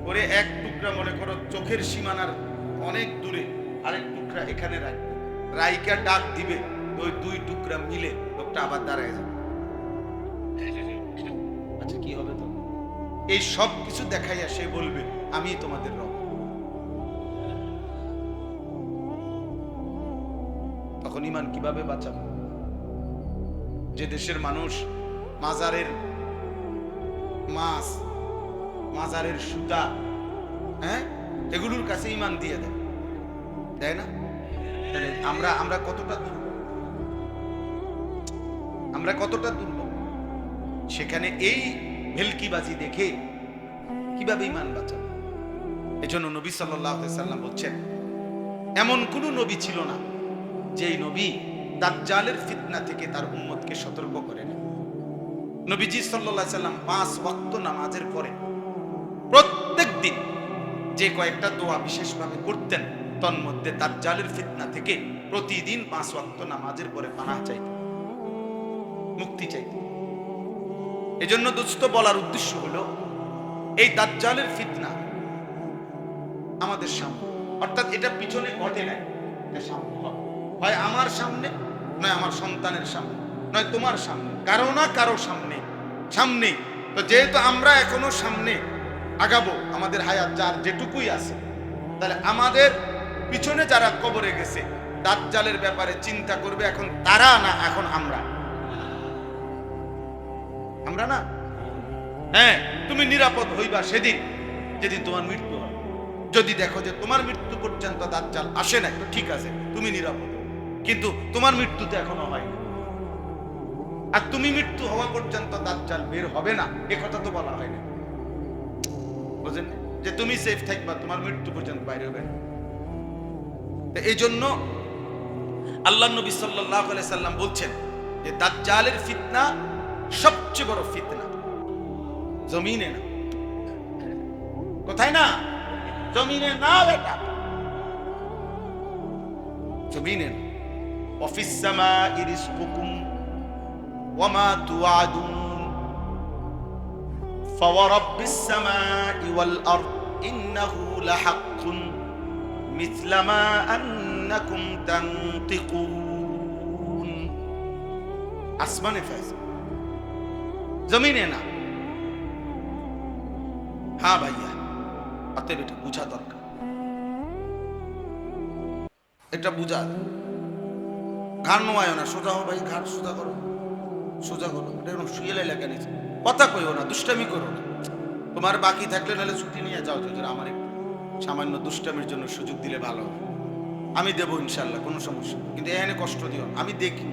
করে এক টুকরা মনে করো চোখের সীমানার অনেক দূরে, আরেক টুকরা এখানে রাখবে, রাইকা ডাক দিবে, ওই দুই টুকরা মিলে লোকটা আবার দাঁড়ায় যাবে। আচ্ছা কি হবে তো? এই সব কিছু দেখাইয়া সে বলবে আমি তোমাদের রব। তখন ঈমান কিভাবে বাঁচাবে? যে দেশের মানুষ মাজারের মাছ, মাজারের সুতা, এগুলোর কাছে ঈমান দিয়ে দেয়, তাই না? আমরা কতটা দুর্বল সেখানে এই ভেলকিবাজি দেখে কিভাবে ঈমান বাঁচাবে? এজন্য নবী সাল্লাল্লাহু আলাইহি সাল্লাম বলছেন, এমন কোন নবী ছিল না যেই নবী দাজ্জালের ফিতনা থেকে তার উম্মতকে সতর্ক করেন। নবীজি সাল্লাল্লাহু আলাইহি সাল্লাম 5 ওয়াক্ত নামাজের পরে প্রত্যেক দিন যে কয়েকটা দোয়া বিশেষভাবে করতেন, তন্মধ্যে দাজ্জালের ফিতনা থেকে প্রতিদিন 5 ওয়াক্ত নামাজের পরে পানাহ চাইতেন, মুক্তি চাইতেন। এজন্য দোস্ত বলার উদ্দেশ্য হলো, এই দাজ্জালের ফিতনা আমাদের সামনে, অর্থাৎ এটা পিছনে ঘটে নাই, এটা সামনে হবে। হয় আমার সামনে, নয় আমার সন্তানের সামনে, নয় তোমার সামনে, কারো না কারো সামনে। তো যেহেতু আমরা এখনো সামনে আগাবো, আমাদের হায়াত যার যেটুকুই আছে, তাহলে আমাদের পিছনে যারা কবরে গেছে দাজ্জালের ব্যাপারে চিন্তা করবে এখন তারা না, এখন আমরা না। হ্যাঁ, তুমি নিরাপদ হইবা সেদিন যেদিন তোমার মৃত্যু হবে। যদি দেখো যে তোমার মৃত্যু পর্যন্ত দাজ্জাল আসে না, তো ঠিক আছে, তুমি নিরাপদ, কিন্তু তোমার মৃত্যু তো এখনো হয়নি, আর তুমি মৃত্যু হওয়া পর্যন্ত দাজ্জাল বের হবে না, এ কথা তো বলা হয় না, বুঝেন? যে তুমি সেফ থাকবা, তোমার মৃত্যু পর্যন্ত বাইরে হবে না। এই জন্য আল্লাহ নবী সাল্লাল্লাহু আলাইহি সাল্লাম বলছেন যে দাজ্জালের ফিতনা সবচেয়ে বড় ফিতনা জমিনে না। কোথায় না? জমিনে না বেটা, জমিনে না। ওয়াফিস সামাই রিজকুকুম ওয়া মা তুআদুন ফাওয়ারাব্বিস সামাই ওয়াল আরদ ইন্নাহু লাহাক্কুন মিথলা মা আন্নাকুম তানতিকুন। আসমানে ফয়সালা, জমিনে না। হ্যাঁ ভাইয়া, অতএব এটা বুঝা দরকার, এটা বুঝা। ঘাড় নোয়ায় না, সোজা হো ভাই, ঘাড় সোজা করো, সোজা করো। এটা এরকম শুয়ে লেখা নিয়েছে, কথা কইও না, দুষ্টামি করো না। তোমার বাকি থাকলে নাহলে ছুটি নিয়ে যাও, যে আমার একটু সামান্য দুষ্টামির জন্য সুযোগ দিলে ভালো হবে। আমি দেবো ইনশাল্লাহ, কোনো সমস্যা, কিন্তু এখানে কষ্ট দিও, আমি দেখি।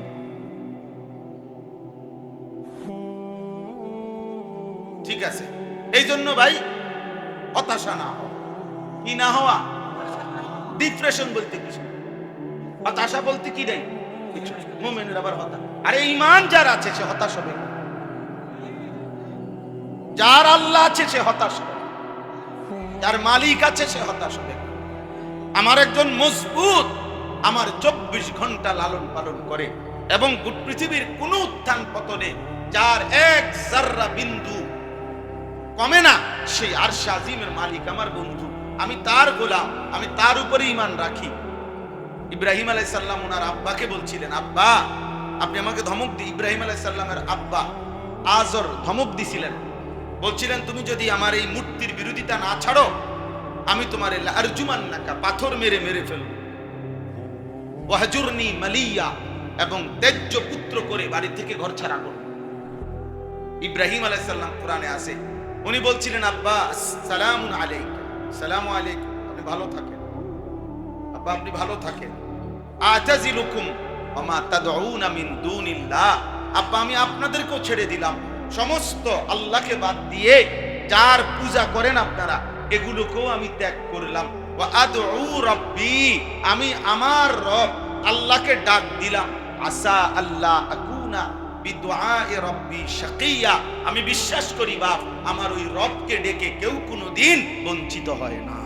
ঠিক আছে? এই জন্য ভাই হতাশা না হওয়া, কি না হওয়া, ডিপ্রেশন বলতে কিছু, হতাশা বলতে কি দেয় মুমিনের আবার হতাশা। আরে ঈমান যার আছে সে হতাশ হবে, যার আল্লাহ আছে সে হতাশ হবে, যার মালিক আছে সে হতাশ হবে। আমার একজন মজবুত, আমার 24 ঘন্টা লালন পালন করে এবং পৃথিবীর কোন উত্থান পতনে যার এক জাররা বিন্দু কমে না, সেই আরশ আজিমের মালিক আমার বন্ধু, আমি তার গোলাম, আমি তার উপরে ঈমান রাখি। ইব্রাহিম আলাইহিস সালাম ওনার আব্বাকে বলছিলেন, আব্বা আপনি আমাকে ধমক দিই। ইব্রাহিম আলাইহিস সালামের আব্বা আজর ধমক দিছিলেন, বলছিলেন তুমি যদি আমার এই মূর্তির বিরোধিতা না ছাড়ো, আমি তোমার আরজুমান্নাকা, পাথর মেরে মেরে ফেলব, ওয়াহজুরনি মালিয়া, এবং ত্যায্য পুত্র করে বাড়ি থেকে ঘর ছাড়া করব। ইব্রাহিম আলাইহিস সালাম কোরআনে আছে, উনি বলছিলেন আব্বা সালামুন আলাইকা, সালামু আলাইকুম, আপনি ভালো থাকেন আব্বা, আপনি ভালো থাকেন। আতাজিলুকুম ওয়া মা তাদউনা মিন দুনিল্লাহ, আব্বা আমি আপনাদেরকেও ছেড়ে দিলাম, সমস্ত আল্লাহকে বাদ দিয়ে যার পূজা করেন আপনারা এগুলোকেও আমি ত্যাগ করলাম। ওয়া আদউ রাব্বি, আমি আমার রব আল্লাহকে ডাক দিলাম। আসা আল্লাহ আকুনা বিদুআই রাব্বি শাকিয়া, আমি বিশ্বাস করি বাপ আমার ওই রবকে ডেকে কেউ কোনোদিন বঞ্চিত হয় না।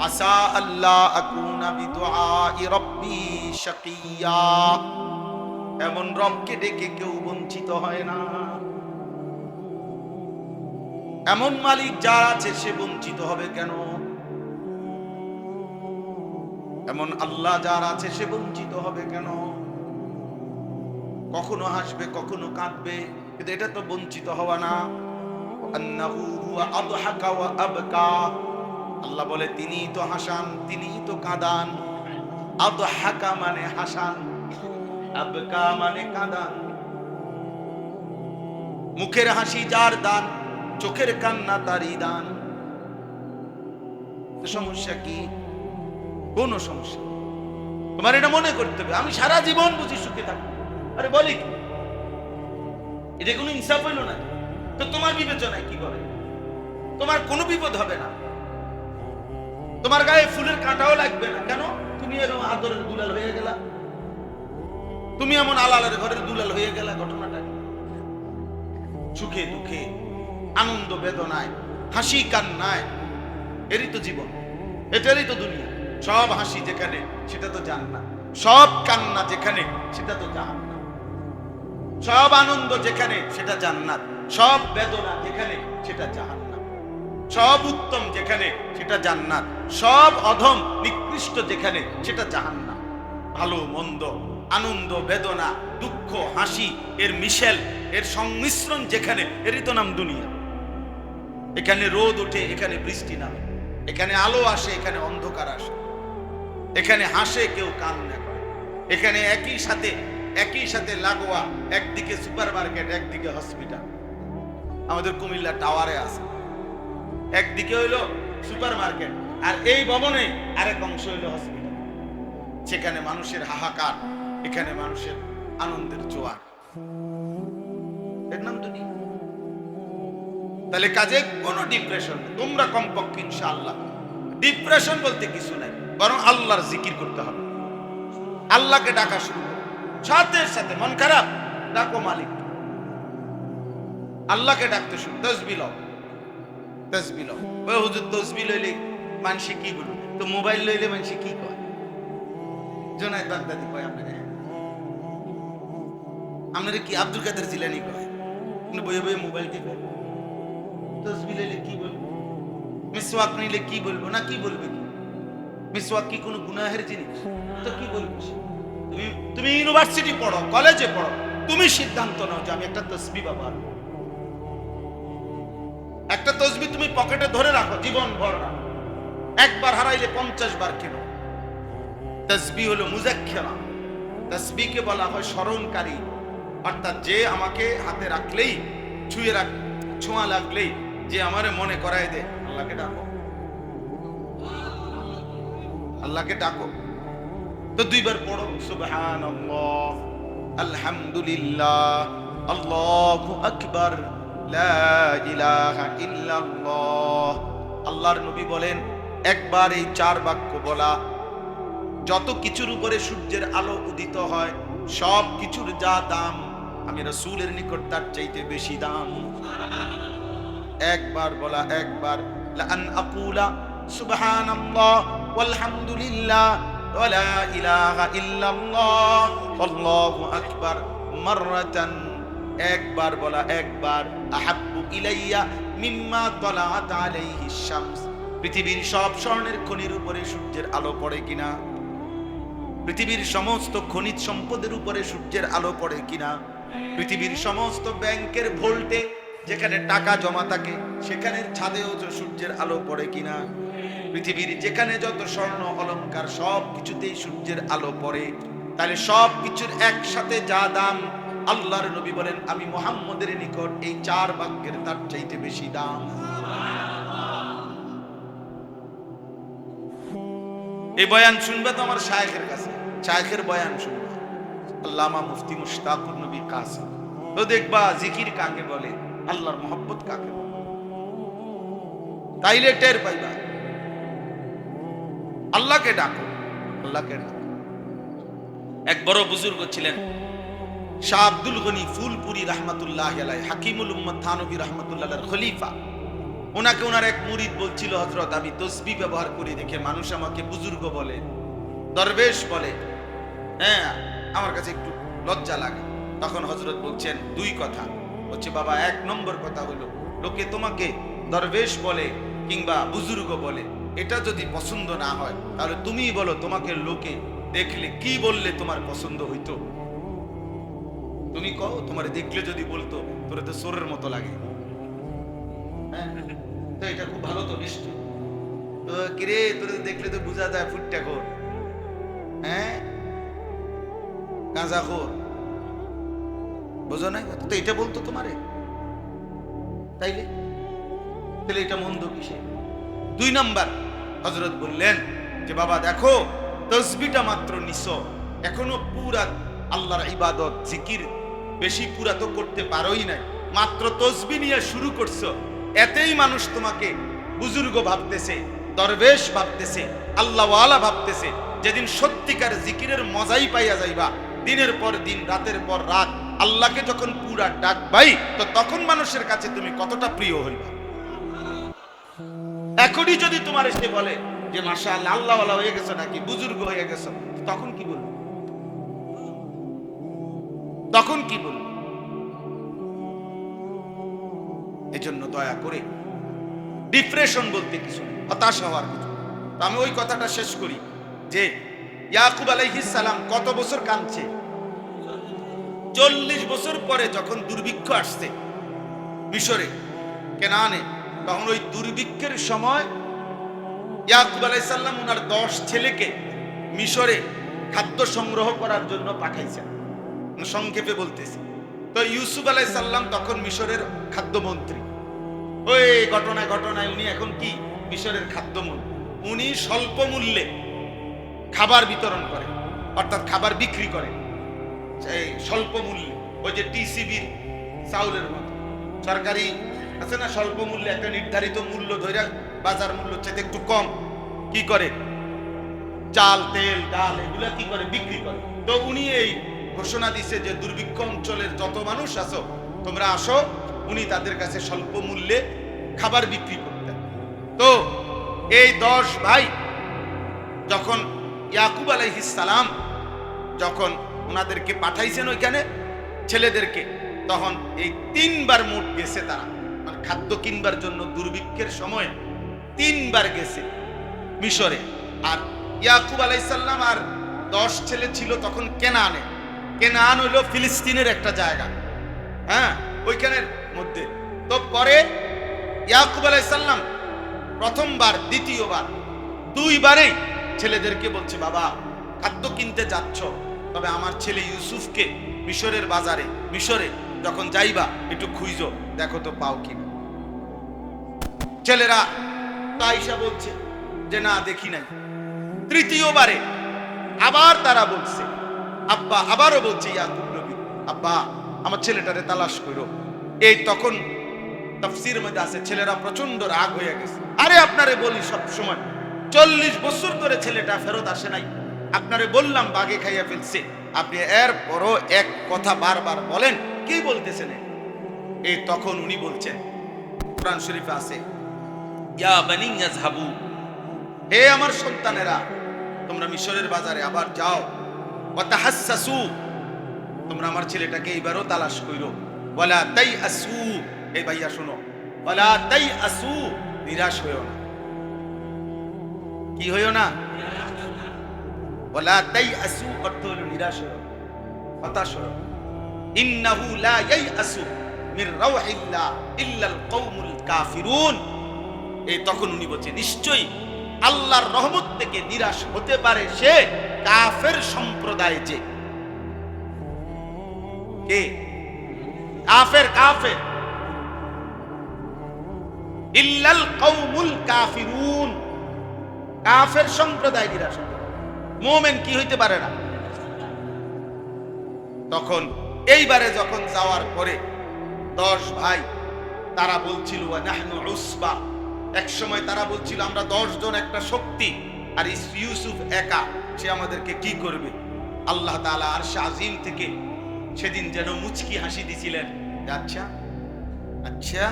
আসা আল্লাহ আকুনা বিদুআই রাব্বি শাকিয়া, এমন রবকে ডেকে কেউ বঞ্চিত হয় না। এমন মালিক যার আছে সে বঞ্চিত হবে কেন? এমন আল্লাহ যার আছে সে বঞ্চিত হবে কেন? কখনো হাসবে কখনো কাঁদবে, কিন্তু এটা তো বঞ্চিত হওয়া না। আন্নাহু হুয়া আদহাকা ওয়া আবকা, আল্লাহ বলে তিনিই তো হাসান তিনিই তো কাঁদান। আদহাকা মানে হাসান, আবকা মানে কাঁদান। মুখের হাসি যার দান, চোখের কান্না তারই দান। সমস্যা কি? কোন সমস্যা? তোমার এটা মনে করতে হবে আমি সারা জীবন বুঝি সুখে থাকবো। আরে বলি কি এটা কোনো ইনসাফ হইল না? তো তোমার বিবেচনায় কি বলে? তোমার কোনো বিপদ হবে না, তোমার গায়ে ফুলের কাঁটাও লাগবে না। কেন? তুমি এরকম আদরের দুলাল হয়ে গেলা, তুমি এমন আলালের ঘরের দুলাল হয়ে গেলা। ঘটনাটা সুখে দুঃখে, আনন্দ বেদনায়, হাসি কান্নায়, এরই তো জীবন, এটারই তো দুনিয়া। সব হাসি যেখানে সেটা তো জান্নাত, সব কান্না যেখানে সেটা তো জাহান্নাম, সব আনন্দ যেখানে সেটা জান্নাত, সব বেদনা যেখানে সেটা জাহান্নাম, সব উত্তম যেখানে সেটা জান্নাত, সব অধম নিকৃষ্ট যেখানে সেটা জাহান্নাম। ভালো মন্দ, আনন্দ বেদনা, দুঃখ হাসি, এর মিশেল, এর সংমিশ্রণ যেখানে, এরই তো নাম দুনিয়া। এখানে রোদ ওঠে, এখানে বৃষ্টি নামে, এখানে আলো আসে, এখানে অন্ধকার আসে, এখানে হাসে কেউ কান্না করে, এখানে একই সাথে লাগোয়া, একদিকে সুপার মার্কেট একদিকে হসপিটাল। আমাদের কুমিল্লা টাওয়ারে আছে, একদিকে হইলো সুপার মার্কেট আর এই ভবনে আরেক অংশ হইলো হসপিটাল। সেখানে মানুষের হাহাকার, এখানে মানুষের আনন্দের জোয়ার, এর নাম দুনিয়া। তাহলে কাজে কোনো ডিপ্রেশন নেই। তোমরা কমপক্ষে ইনশাআল্লাহ ডিপ্রেশন বলতে কিছু নাই, বরং আল্লাহর জিকির করতে হবে, আল্লাহকে ডাকা শুরু করো। সাথে সাথে মন খারাপ, ডাকো মালিক, আল্লাহকে ডাকতে শুরু। তাসবিহ লও, তাসবিহ লও। ওই হুজুর তাসবিহ লইলে মানুষে কি বলবে? তো মোবাইল লইলে মানুষে কি কয়? জোনায়েদ বাগদাদি কয় আপনারে, আপনারে কি আব্দুল কাদের জিলানী কয়? বইয়ে বইয়ে মোবাইল টিপে। তাসবিহ লইলে কি বলবো? মিসওয়াক নিলে কি বলবো? না কি বলবে? কি মিসওয়াক কি কোনো গুনাহের জিনিস? তো কি বলবো? তুমি ইউনিভার্সিটি পড়ো, কলেজে পড়ো, তুমি সিদ্ধান্ত নাও যে আমি একটা তাসবিহ ব্যবহার করব। একটা তাসবিহ তুমি পকেটে ধরে রাখো, জীবন ভর রাখো, একবার হারাইলে 50 বার কেন। তাসবিহ হলো মুযাক্কিরা, তাসবিহকে বলা হয় স্মরণকারী, অর্থাৎ যে আমাকে হাতে রাখলেই, ছোঁয়া লাগলেই যে আমারে মনে করায় দে আল্লাহকে ডাকো, আল্লাহকে ডাকো। তো দুইবার পড়ো সুবহানাল্লাহ, আলহামদুলিল্লাহ, আল্লাহু আকবার, লা ইলাহা ইল্লাল্লাহ। আল্লাহর নবী বলেন একবার এই 4 বাক্য বলা, যত কিছুর উপরে সূর্যের আলো উদিত হয় সব কিছুর যা দাম, আমি রাসূলের নিকট তার চাইতে বেশি দাম। একবার বলা, একবার লা আন আকুলা সুবহানাল্লাহ ওয়ালহামদুলিল্লাহ ওয়া লা ইলাহা ইল্লাল্লাহ আল্লাহু আকবার মাররাতান, একবার বলা, একবার আহাব্বু ইলাইয়া মিম্মা তালাআত আলাইহি শামস। পৃথিবীর সব স্বর্ণের খনির উপরে সূর্যের আলো পড়ে কিনা? পৃথিবীর সমস্ত খনিজ সম্পদের উপরে সূর্যের আলো পড়ে কিনা? পৃথিবীর সমস্ত ব্যাংকের ভোল্টে যেখানে টাকা জমা থাকে সেখানে ছাদেও সূর্যের আলো পড়ে কিনা? পৃথিবীর যেখানে যত স্বর্ণ অলংকার সব কিছুতেই সূর্যের আলো পড়ে। তাহলে সব কিছুর একসাথে যা দাম আল্লাহর নবী বলেন আমি মুহাম্মদের নিকট এই 4 ভাগ্যের তার চাইতে বেশি দাম। এই বয়ান শুনবে তো আমার শায়েখের কাছে, শায়েখের বয়ান শুনবে, আল্লামা মুফতি মুশতাকুর নবী কাসিম। তো দেখবা জিকির কাকে বলে, আল্লাহর মহব্বত কাকে বলে, তাইলে টের পাইবা। আল্লাহকে ডাকো, আল্লাহকে ডাকো। এক বড় বুজুর্গ ছিলেন শাহ আব্দুল গনি ফুলপুরি রাহমাতুল্লাহ আলাইহি, হাকিমুল উম্মত থানভী রাহমাতুল্লাহর খলিফা। ওনাকে ওনার এক মুরিদ বলছিল, হযরত আমি তসবিহ ব্যবহার করি দেখে মানুষ আমাকে বুজুর্গ বলে, দরবেশ বলে, হ্যাঁ আমার কাছে একটু লজ্জা লাগে। তখন হযরত বলছেন 2 কথা, বলছে বাবা 1 নম্বর কথা হলো লোকে তোমাকে দরবেশ বলে কিংবা বুজুর্গ বলে, এটা যদি পছন্দ না হয় তাহলে তুমিই বলো তোমাকে লোকে দেখলে কি বললে তোমার পছন্দ হইতো। তুমি কও, তোমার দেখলে যদি বলতো তোরে তো চোরের মতো লাগে, তো এটা খুব ভালো তো নিশ্চয়। তো কিরে তোরে দেখলে তো বোঝা যায় ফুটটা খোর, হ্যাঁ গাঁজা খোর, বোঝো না? তো এটা বলতো তোমারে, তাইলে তাহলে এটা মন্দ কিসে? 2 নাম্বার হযরত বললেন যে বাবা দেখো তসবিহটা মাত্র নিছো, এখনো পুরা আল্লাহর ইবাদত জিকির বেশি পুরা তো করতে পারোই নাই, মাত্র তসবিহ নিয়ে শুরু করছো, এতেই মানুষ তোমাকে বুজুর্গ ভাবতেছে, দরবেশ ভাবতেছে, আল্লাহওয়ালা ভাবতেছে। যেদিন সত্যিকার জিকিরের মজাই পাইয়া যাইবা, দিনের পর দিন রাতের পর রাত আল্লাহকে যখন পুরা ডাকবাই, তো তখন মানুষের কাছে তুমি কতটা প্রিয় হইবা। এখনই যদি তোমার এসে বলে যে মাশাআল্লাহ আল্লাহওয়ালা হয়ে গেছো নাকি বুজুর্গ হয়ে গেছো, তখন কি বলবো? তখন কি বলবো? এজন্য দয়া করে ডিপ্রেশন বলতে কিছু, হতাশা হওয়ার কিছু। তো আমি ওই কথাটা শেষ করি যে ইয়াকুব আলাইহিস সালাম কত বছর কাঁদছে? 40 বছর পরে যখন দুর্ভিক্ষ আসছে মিশরে কেনানে, তখন ওই দুর্ভিক্ষের সময় ইয়াকুব আলাইহিস সালাম ওনার 10 ছেলেকে মিশরে খাদ্য সংগ্রহ করার জন্য পাঠাইছেন, সংক্ষেপে বলতেছি। তো ইউসুফ আলাইহিস সালাম তখন মিশরের খাদ্যমন্ত্রী। ওই ঘটনায় উনি এখন কি মিশরের খাদ্যমন্ত্রী। উনি স্বল্প মূল্যে খাবার বিতরণ করে, অর্থাৎ খাবার বিক্রি করে এই স্বল্প মূল্যে। ওই যে টিসিবির চাউলের মতো সরকারি আছে না, স্বল্প মূল্যে একটা নির্ধারিত মূল্য ধরে বাজার মূল্য চাইতে একটু কম কি করে চাল তেল ডাল এগুলা কি করে বিক্রি করে। তো উনি এই ঘোষণা দিছে যে দুর্ভিক্ষ অঞ্চলের যত মানুষ আছো তোমরা আসো, উনি তাদের কাছে স্বল্প মূল্যে খাবার বিক্রি করতেন। তো এই 10 ভাই যখন ইয়াকুব আলাইহিস সালাম যখন ওনাদেরকে পাঠাইছেন ওইখানে ছেলেদেরকে, তখন এই 3 বার মোট গেছে তারা, মানে খাদ্য কিনবার জন্য দুর্ভিক্ষের সময় 3 বার গেছে মিশরে। আর ইয়াকুব আলাইহিস সালাম আর 10 ছেলে ছিল তখন কেনানে। কেনান হইল ফিলিস্তিনের একটা জায়গা, হ্যাঁ ওইখানের মধ্যে। তো পরে ইয়াকুব আলাইহিস সালাম প্রথমবার দ্বিতীয়বার 2 বারেই ছেলেদেরকে বলছে বাবা খাদ্য কিনতে যাচ্ছ, তবে আমার ছেলে ইউসুফকে মিশরের বাজারে মিশরে যখন যাইবা একটু খুঁজো, দেখো তো পাও কিনা। ছেলেরা তাইসা বলছে যে না দেখি নাই। তৃতীয়বারে আবার তারা বলছে, আব্বা আবারও বলছে ইয়াকুব নবী, আব্বা আমার ছেলেটারে তালাশ করো। এই তখন তাফসীর মধ্যে আছে ছেলেরা প্রচন্ড রাগ হয়ে গেছে। আরে আপনারে বলি সব সময় 40 বছর ধরে ছেলেটা ফেরত আসে নাই, আপনারে বললাম বাগে খাইয়া ফেলছে, আপনি এর পরও এক কথা বারবার বলেন, কি বলতেছেন? এই তখন উনি বলছেন, কোরআন শরীফে আছে ইয়া বানি ইয়াযহাবু, হে আমার সন্তানেরা তোমরা মিশরের বাজারে আবার যাও, ওয়া তাহাসসু, তোমরা আমার ছেলেটাকে এইবারও তালাশ কইরো, ওয়ালা তাইআসু, এই ভাইয়া শোনো, ওয়ালা তাইআসু, নিরাশ হইও না। কি হইও না? ওয়ালা তাইআসু অর্থ হলো নিরাশ হইও, হতাশ হইও। ইন্নাহু লা ইয়াইআসু মির রাউহিল্লাহ ইল্লাল কওমুল কাফিরুন। এই তখন উনি বলছে নিশ্চয়ই আল্লাহর রহমত থেকে নিরাশ হতে পারে সে কাফের সম্প্রদায়। যে কে? কাফের। কাফের ইল্লাল কওমুল কাফিরুন, কাফের সম্প্রদায় নিরাশ। মুমিন কি হইতে পারে না। তখন এইবারে যখন যাওয়ার পরে 10 ভাই তারা বলছিল ওয়া নাহনু উসবা, এক সময় তারা বলছিল আমরা 10 জন একটা শক্তি, আর ইউসুফ একা, সে আমাদেরকে কি করবে। আল্লাহ তাআলা আরশ আজিম থেকে সেদিন যেন মুচকি হাসি দিছিলেন, আচ্ছা আচ্ছা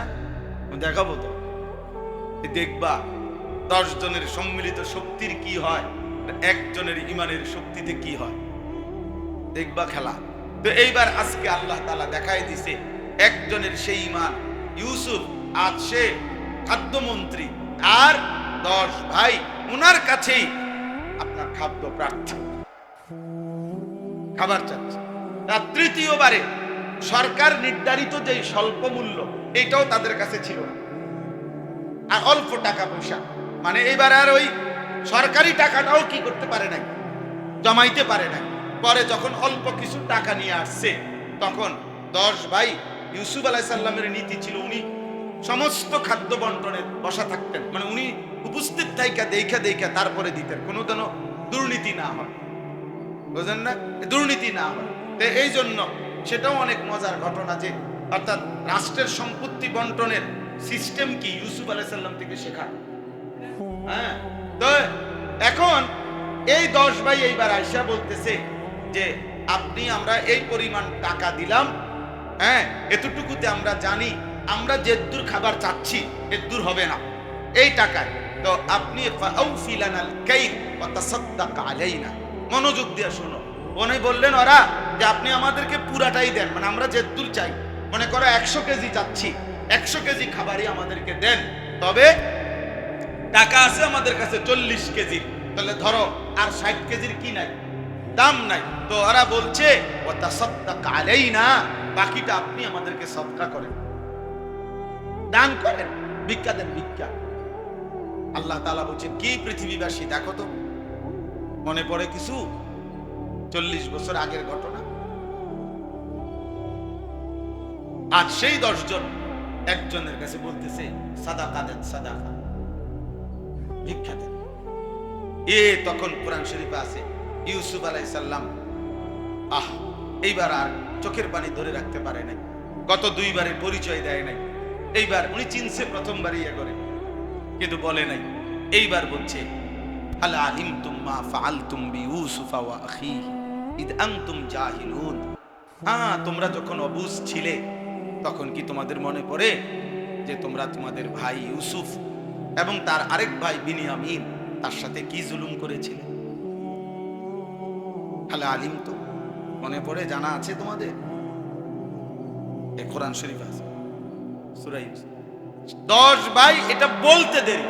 দেখাবো তো, দেখবা 10 জনের সম্মিলিত শক্তির কি হয়, একজনের ইমানের শক্তিতে কি হয়, দেখবা খেলা। তো এইবার আজকে আল্লাহ তাআলা দেখাই দিছে একজনের সেই ইমান। ইউসুফ আজ সে খাদ্যমন্ত্রী, আর 10 ভাই ওনার কাছেই আপনার খাদ্য প্রার্থী, খাবার চাচ্ছে। তার তৃতীয়বারে সরকার নির্ধারিত যে স্বল্প মূল্য, এটাও তাদের কাছে ছিল না, আর অল্প টাকা পয়সা, মানে এইবার আর ওই সরকারি টাকাটাও কি করতে পারে নাই, জমাইতে পারে নাই। পরে যখন অল্প কিছু টাকা নিয়ে আসছে, তখন 10 ভাই, ইউসুফ আলাইহিস সালামের নীতি ছিল উনি সমস্ত খাদ্য বন্টনে বসা থাকতেন, মানে উনি উপস্থিত থাইকা দেখা তারপরে দিতেন, কোনো যেন দুর্নীতি না হয়, বুঝেন না, দুর্নীতি না হয়। তো এই জন্য সেটাও অনেক মজার ঘটনা, যে অর্থাৎ রাষ্ট্রের সম্পত্তি বন্টনের সিস্টেম কি ইউসুফ আলাইহিস সালাম থেকে শেখা। হ্যাঁ, তো এখন এই 10 ভাই এইবার আয়েশা বলতেছে যে আপনি আমরা এই পরিমাণ টাকা দিলাম, হ্যাঁ এতটুকুতে আমরা জানি আমরা যেদূর খাবার চাচ্ছি এদূর হবে না এই টাকায়, তো আপনি ফাউফিলানাল কাইল ওয়া তাসাদদাক আলাইনা। মনোযোগ দিয়ে শোনো, উনি বললেন ওরা যে আপনি আমাদেরকে পুরাটাই দেন, মানে আমরা যেদূর চাই, মনে করো 100 কেজি চাচ্ছি, 100 কেজি খাবারই আমাদেরকে দেন, তবে টাকা আছে আমাদের কাছে 40 কেজি, তাহলে ধরো আর 60 কেজির কি নাই, দাম নাই। তো ওরা বলছে ওয়া তাসাদদাক আলাইনা, বাকিটা আপনি আমাদেরকে সদকা করেন, দান করেন, ভিক্ষা দেন, ভিক্ষা। আল্লাহ তাআলা বলছেন কি পৃথিবীবাসী দেখো তো, মনে পড়ে কিছু 40 বছর আগের ঘটনা। আজ সেই 10 জন একজনের কাছে বলতেছে সাদাকা দেন, সাদাকা, ভিক্ষা দেন। তখন কোরআন শরীফে আছে ইউসুফ আলাইহিস সালাম এইবার আর চোখের পানি ধরে রাখতে পারে নাই, গত 2 বারের পরিচয় দেয় নাই, এইবার উনি চিনছে প্রথমবার ইয়ে করে, কিন্তু বলে নাই। এইবার বলছে হাল আলিমতুম মা ফাআলতুম বিইউসুফা ওয়া আখিহি ইদ আনতুম জাহিলুন। তোমরা যখন অবুঝ ছিলে তখন কি তোমাদের মনে পড়ে যে তোমরা তোমাদের ভাই ইউসুফ এবং তার আরেক ভাই বিনিয়ামিন, তার সাথে কি জুলুম করেছিলে? হাল আলিমতুম, মনে পড়ে, জানা আছে তোমাদের? এই কোরআন শরীফ আছে সূরা ইউসুফ। 10 ভাই এটা বলতে দেরি,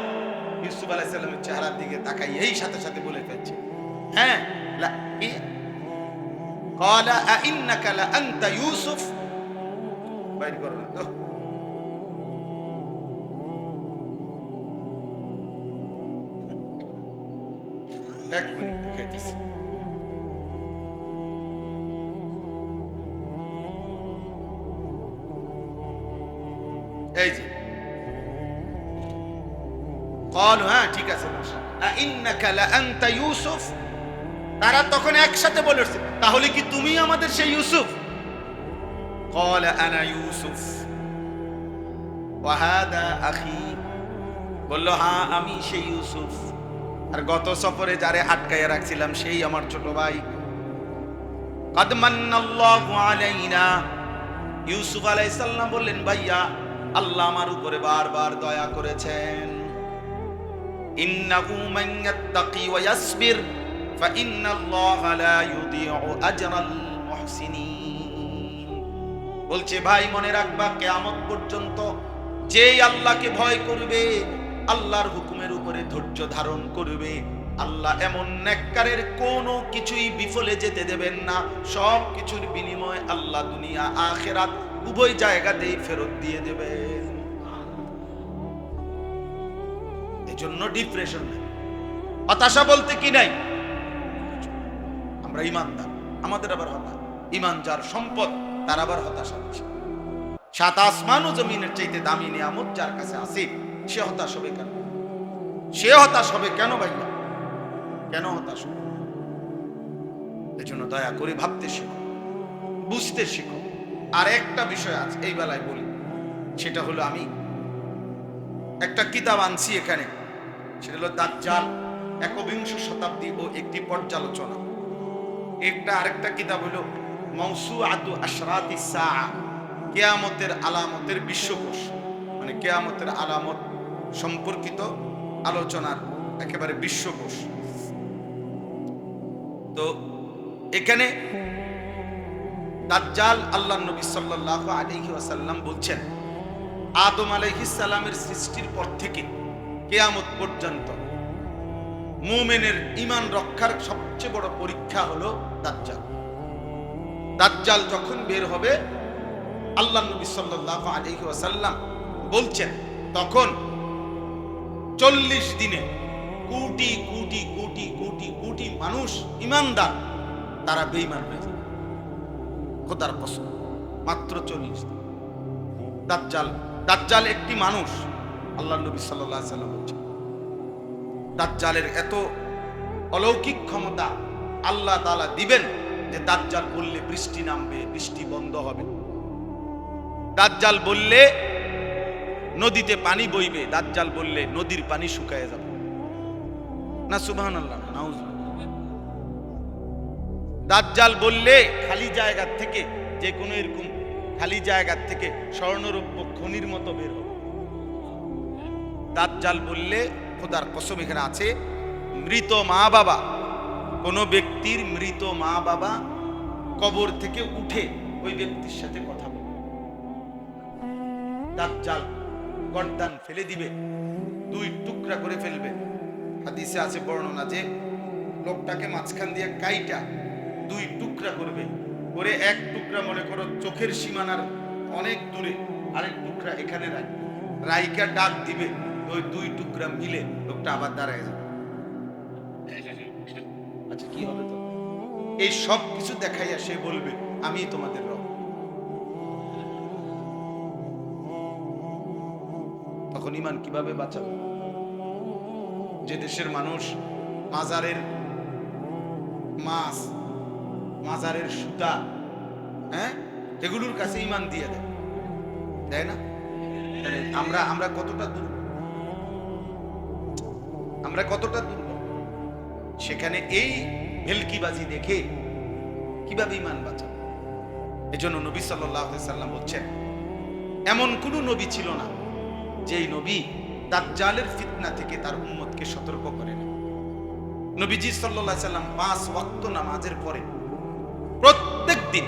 ইউসুফ আলাইহিস সালামের চেহারার দিকে তাকাই এই সাথে সাথে বলে ফেলছে, হ্যাঁ লা ক্বালা আ ইন্নাকা লা আনতা ইউসুফ, বাইর করো না তো, এক মিনিট দেখাইতেছি। এই যে قالوا হ্যাঁ ঠিক আছে মাশাআল্লাহ ইন্নাকা লা আনতা ইউসুফ, তারা তখন একসাথে বলেছে তাহলে কি তুমি আমাদের সেই ইউসুফ? قال انا ইউসুফ ওয়া হাদা আখি, বলল হ্যাঁ আমি সেই ইউসুফ, আর গত সফরে যারে আটকায়া রাখছিলাম সেই আমার ছোট ভাই। قد من الله علينا, ইউসুফ আলাইহিস সালাম বললেন ভাইয়া আল্লাহ আমার উপরে বারবার দয়া করেছেন। ইন্নাহু মান ইয়াত্তাকি ওয়া ইয়াসবির ফাইন্নাল্লাহা লা ইউদিউ আজরাল মুহসিনিন। বলছে ভাই মনে রাখবা কিয়ামত পর্যন্ত যেই আল্লাহকে ভয় করবে, আল্লাহর হুকুমের উপরে ধৈর্য ধারণ করবে, আল্লাহ এমন নেককারের কোনো কিছুই বিফলে যেতে দেবেন না, সব কিছুর বিনিময় আল্লাহ দুনিয়া আখিরাত উভয় জায়গাতেই ফেরত দিয়ে দেবেন। এজন্য ডিপ্রেশন নাই, হতাশা বলতে কি নাই। আমরা ইমানদার, আমাদের আবার হতাশা, ইমান যার সম্পদ তার আবার হতাশা বেশি। সাত আসমান ও জমিনের চাইতে দামি নিয়ামত যার কাছে আছে, সে হতাশ হবে কেন? সে হতাশ হবে কেন ভাইয়া? কেন হতাশ হবে? এজন্য দয়া করে ভাবতে শিখো, বুঝতে শিখো। আর একটা বিষয় আছে এই বেলায় বলি, সেটা হলো আমি একটা কিতাব আনছি এখানে, সেটা হলো দাজ্জাল একবিংশ শতাব্দী ও একটি পর্যালোচনা। আরেকটা কিতাব হলো মাওসুআতু আশরাতিস সাআ, কিয়ামতের আলামতের বিশ্বকোষ, মানে কিয়ামতের আলামত সম্পর্কিত আলোচনার একেবারে বিশ্বকোষ। তো এখানে দাজ্জাল আল্লাহর নবী সাল্লাল্লাহু আলাইহি ওয়াসাল্লাম বলছেন, আদম আলাইহিস সালামের সৃষ্টির পর থেকে কিয়ামত পর্যন্ত মুমিনের ঈমান রক্ষার সবচেয়ে বড় পরীক্ষা হলো দাজ্জাল। দাজ্জাল যখন বের হবে, আল্লাহর নবী সাল্লাল্লাহু আলাইহি ওয়াসাল্লাম বলছেন, তখন 40 দিনে কোটি কোটি কোটি কোটি কোটি মানুষ ঈমানদার, তারা বেঈমান হয়ে যাবে। খোদার কসম, মাত্র 40 দিন। দাজ্জাল একটি মানুষ। আল্লাহর নবী সাল্লাল্লাহু আলাইহি ওয়াসাল্লাম বলছেন, দাজ্জালের এত অলৌকিক ক্ষমতা আল্লাহ তাআলা দিবেন যে দাজ্জাল বললে বৃষ্টি নামবে, বৃষ্টি বন্ধ হবে। দাজ্জাল বললে নদীতে পানি বইবে, দাজ্জাল বললে নদীর পানি শুকায় যাবে। না সুবহানাল্লাহ, নাউজুবিল্লাহ। দাজ্জাল বললে খালি জায়গা থেকে, যে কোনো এরকম খালি জায়গা থেকে স্বর্ণরৌপ্য খনির মতো বের হবে। দাজ্জাল বললে, খোদার কসম এখানে আছে, মৃত মা বাবা, কোন ব্যক্তির মৃত মা বাবা কবর থেকে উঠে ওই ব্যক্তির সাথে কথা বলবে। দাজ্জাল গর্দান ফেলে দিবে, 2 টুকরা করে ফেলবে। হাদিসে আছে বর্ণনা যে লোকটাকে মাঝখান দিয়ে কাইটা 2 টুকরা করবে, করে এক টুকরা মনে করো চোখের সীমানার অনেক দূরে, আরেক টুকরা এখানে রাখবে, রাইকা ডাক দিবে, ওই 2 টুকরা মিলে লোকটা আবার দাঁড়ায় যাবে। আচ্ছা কি হবে তো? এই সব কিছু দেখাইয়া সে বলবে, আমি তোমাদের রব। তখন ঈমান কিভাবে বাঁচাবে? যে দেশের মানুষ মাজারের মাছ, মাজারের সুতা, এগুলোর কাছে ঈমান দিয়ে দেয় না? আমরা কতটা দুর্বল, আমরা কতটা দুর্বল। সেখানে এই ভেলকিবাজি দেখে কিভাবে ঈমান বাঁচাবে? এজন্য নবী সাল্লাল্লাহু আলাইহি ওয়াসাল্লাম বলছেন, এমন কোন নবী ছিল না যেই নবী দাজ্জালের ফিতনা থেকে তার উম্মতকে সতর্ক করেন। নবীজি সাল্লাল্লাহু আলাইহি ওয়াসাল্লাম 5 ওয়াক্ত নামাজের পরে প্রত্যেক দিন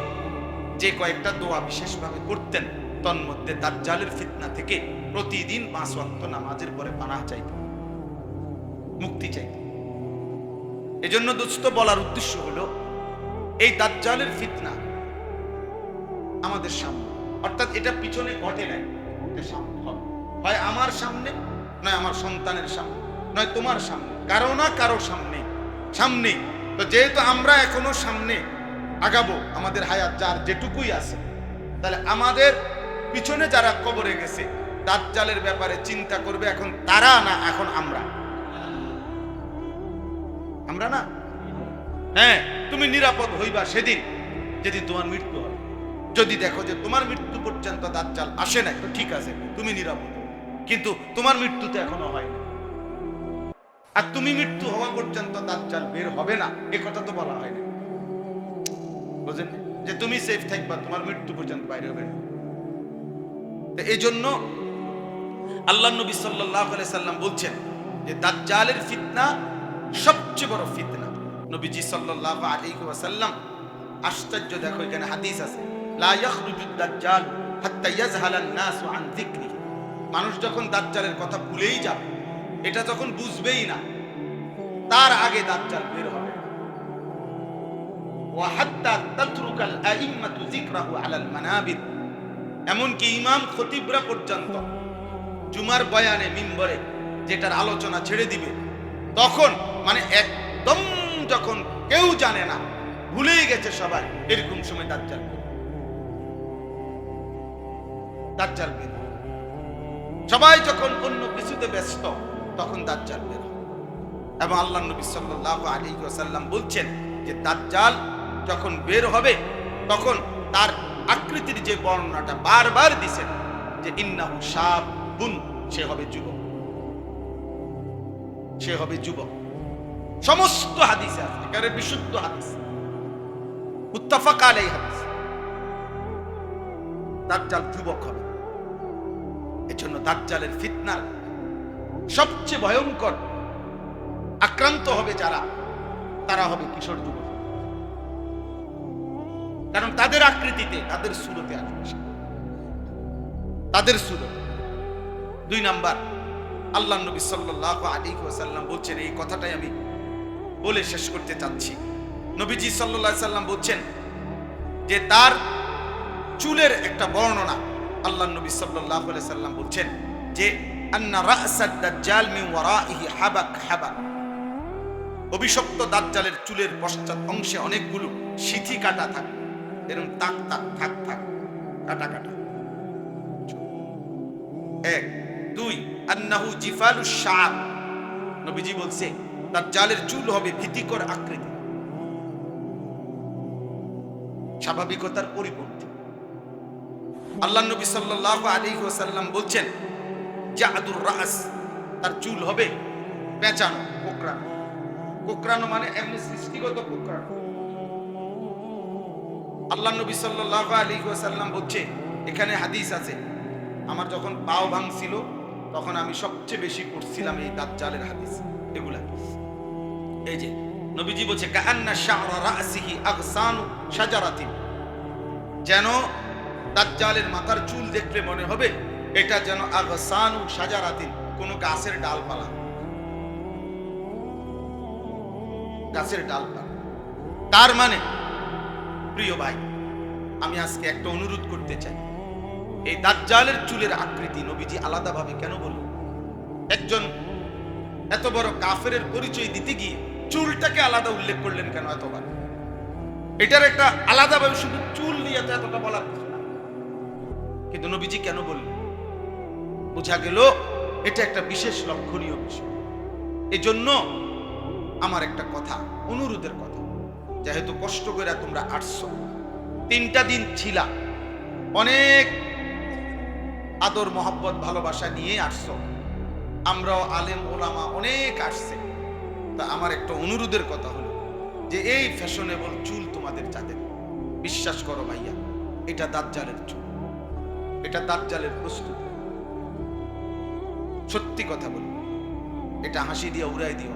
যে কয়েকটা দোয়া বিশেষভাবে করতেন, তন্মধ্যে দাজ্জালের ফিতনা থেকে প্রতিদিন 5 ওয়াক্ত নামাজের পরে পানাহ চাইতেন, মুক্তি চাইতেন। এজন্য দোস্ত বলার উদ্দেশ্য হলো, এই দাজ্জালের ফিতনা আমাদের সামনে, অর্থাৎ এটা পিছনে ঘটে নাই, এটা সামনে হবে। হয় আমার সামনে, নয় আমার সন্তানের সামনে, নয় তোমার সামনে, কারো না কারো সামনে। তো যেহেতু আমরা এখনো সামনে আগাবো, আমাদের হায়াত যার যেটুকুই আছে, তাহলে আমাদের পিছনে যারা কবরে গেছে দাজ্জালের ব্যাপারে চিন্তা করবে এখন তারা না, এখন আমরা না। হ্যাঁ, তুমি নিরাপদ হইবা সেদিন যেদিন তোমার মৃত্যু হবে। যদি দেখো যে তোমার মৃত্যু পর্যন্ত দাজ্জাল আসে নাই, তো ঠিক আছে, তুমি নিরাপদ, কিন্তু তোমার মৃত্যু তো এখনো হয়নি, আর তুমি মৃত্যু হওয়া পর্যন্ত দাজ্জাল বের হবে না, এ কথা তো বলা হয় না, বুঝেন? যে তুমি সেফ থাকবা, তোমার মৃত্যু পর্যন্ত বাইরে হবে না। এই জন্য আল্লাহর নবী সাল্লাল্লাহু আলাইহি সাল্লাম বলছেন যে দাজ্জালের ফিতনা সবচেয়ে বড় ফিতনা। নবীজি সাল্লাল্লাহু আলাইহি ওয়াসাল্লাম, আশ্চর্য দেখো এখানে হাদিস আছে, লা ইয়াখরুজুদ দাজ্জাল হাত্তা ইয়াজহালান নাসু আন যিকরিহি। মানুষ যখন দাজ্জালের কথা ভুলেই যাবে, এটা যখন বুঝবেই না, তার আগে দাজ্জাল বের হবে। ওয়া হাত্তা তাতরুকাল আইম্মাতু যিকরাহু আলাল মানাবির, এমনকি ইমাম খতিবরা পর্যন্ত জুমার বয়ানে মিম্বরে যেটার আলোচনা ছেড়ে দিবে, তখন মানে একদম যখন কেউ জানে না, ভুলেই গেছে সবাই, এরকম সময় দাজ্জাল। দাজ্জাল বের হবে। সবাই যখন অন্য কিছুতে ব্যস্ত তখন দাজ্জাল বের হবে। এবং আল্লাহর নবী সাল্লাল্লাহু আলাইহি ওয়াসাল্লাম বলছেন যে দাজ্জাল যখন বের হবে তখন তার আকৃতির যে বর্ণনাটা বারবার দিবেন যে ইন্নাহু শাবুন, সে হবে যুবক, সে হবে যুবক। সমস্ত হাদিসে আছে, একেবারে বিশুদ্ধ হাদিস, মুত্তাফাক আলাইহি হাদিস, দাজ্জাল যুবক হবে। এজন্য দাজ্জালের ফিতনার সবচেয়ে ভয়ঙ্কর আক্রান্ত হবে যারা, তারা হবে কিশোর যুবক, কারণ তাদের আকৃতিতে, তাদের সুরতে আসবে, তাদের সুরতে। 2 নাম্বার, আল্লাহর নবী সাল্লাল্লাহু আলাইহি ওয়াসাল্লাম বলছেন, এই কথাটাই আমি বলে শেষ করতে চাচ্ছি। নবীজি সাল্লাল্লাহু আলাইহি ওয়াসাল্লাম বলছেন যে তার চুলের একটা বর্ণনা, আল্লাহর নবী সাল্লাল্লাহু আলাইহি ওয়াসাল্লাম বলছেন যে আন্না রা'সাদ দাজ্জাল মিন ওয়ারাইহি হাবাক হাবাক, অভিশপ্ত দাজ্জালের চুলের পশ্চাৎ অংশে অনেকগুলো সিথি কাটা থাকে, এরকম তাক তাক থাক থাক কাটা কাটা। 1 2 আন্নাহু জিফালুশ শা'র, নবীজি বলছে দাজ্জালের চুল হবে ভীতিকর আকৃতি, স্বাভাবিকতার পরিপন্থী। আল্লাহর নবী সাল্লাল্লাহু আলাইহি ওয়াসাল্লাম বলছেন জাদুর রাস, তার চুল হবে পেঁচানো, কোকড়ানো। কোকড়ানো মানে এমনি সৃষ্টিগত কোকড়ানো। আল্লাহর নবী সাল্লাল্লাহু আলাইহি ওয়াসাল্লাম বলছে, এখানে হাদিস আছে, আমার যখন পাও ভাঙছিল তখন আমি সবচেয়ে বেশি পড়ছিলাম এই দাজ্জালের হাদিস এগুলা। এই যে নবীজি বলছে কাআন্না শা'রা রাসিহি আগসানু শাজারাতিন, যেন দাজ্জালের মাথার চুল দেখলে মনে হবে এটা যেন আগসানু শাজারাতিন, কোন গাছের ডালপালা, গাছের ডালপালা। তার মানে প্রিয় ভাই, আমি আজকে একটা অনুরোধ করতে চাই, এই দাজ্জালের চুলের আকৃতি নবীজি আলাদাভাবে কেন বললেন? একজন এত বড় কাফেরের পরিচয় দিতে গিয়ে চুলটাকে আলাদা উল্লেখ করলেন কেন এতবার? এটার একটা আলাদাভাবে শুধু চুল নিয়ে তো এতটা বলার কিছু না, কিন্তু নবীজি কেন বললেন? বোঝা গেল এটা একটা বিশেষ লক্ষণীয় বিষয়। এই জন্য আমার একটা কথা, অনুরোধের কথা, যেহেতু কষ্ট করে তোমরা আসছো, 3টা দিন ছিলা, অনেক আদর মহব্বত ভালোবাসা নিয়ে আসছো, আমরাও আলেম ওলামা অনেক আসছে, তা আমার একটা অনুরোধের কথা হলো যে এই ফ্যাশনেবল চুল তোমাদের যাদের, বিশ্বাস করো ভাইয়া, এটা দাজ্জালের চুল, এটা দাজ্জালের প্রস্তুতি। সত্যি কথা বলি, এটা হাসি দিয়া উড়াই দিও,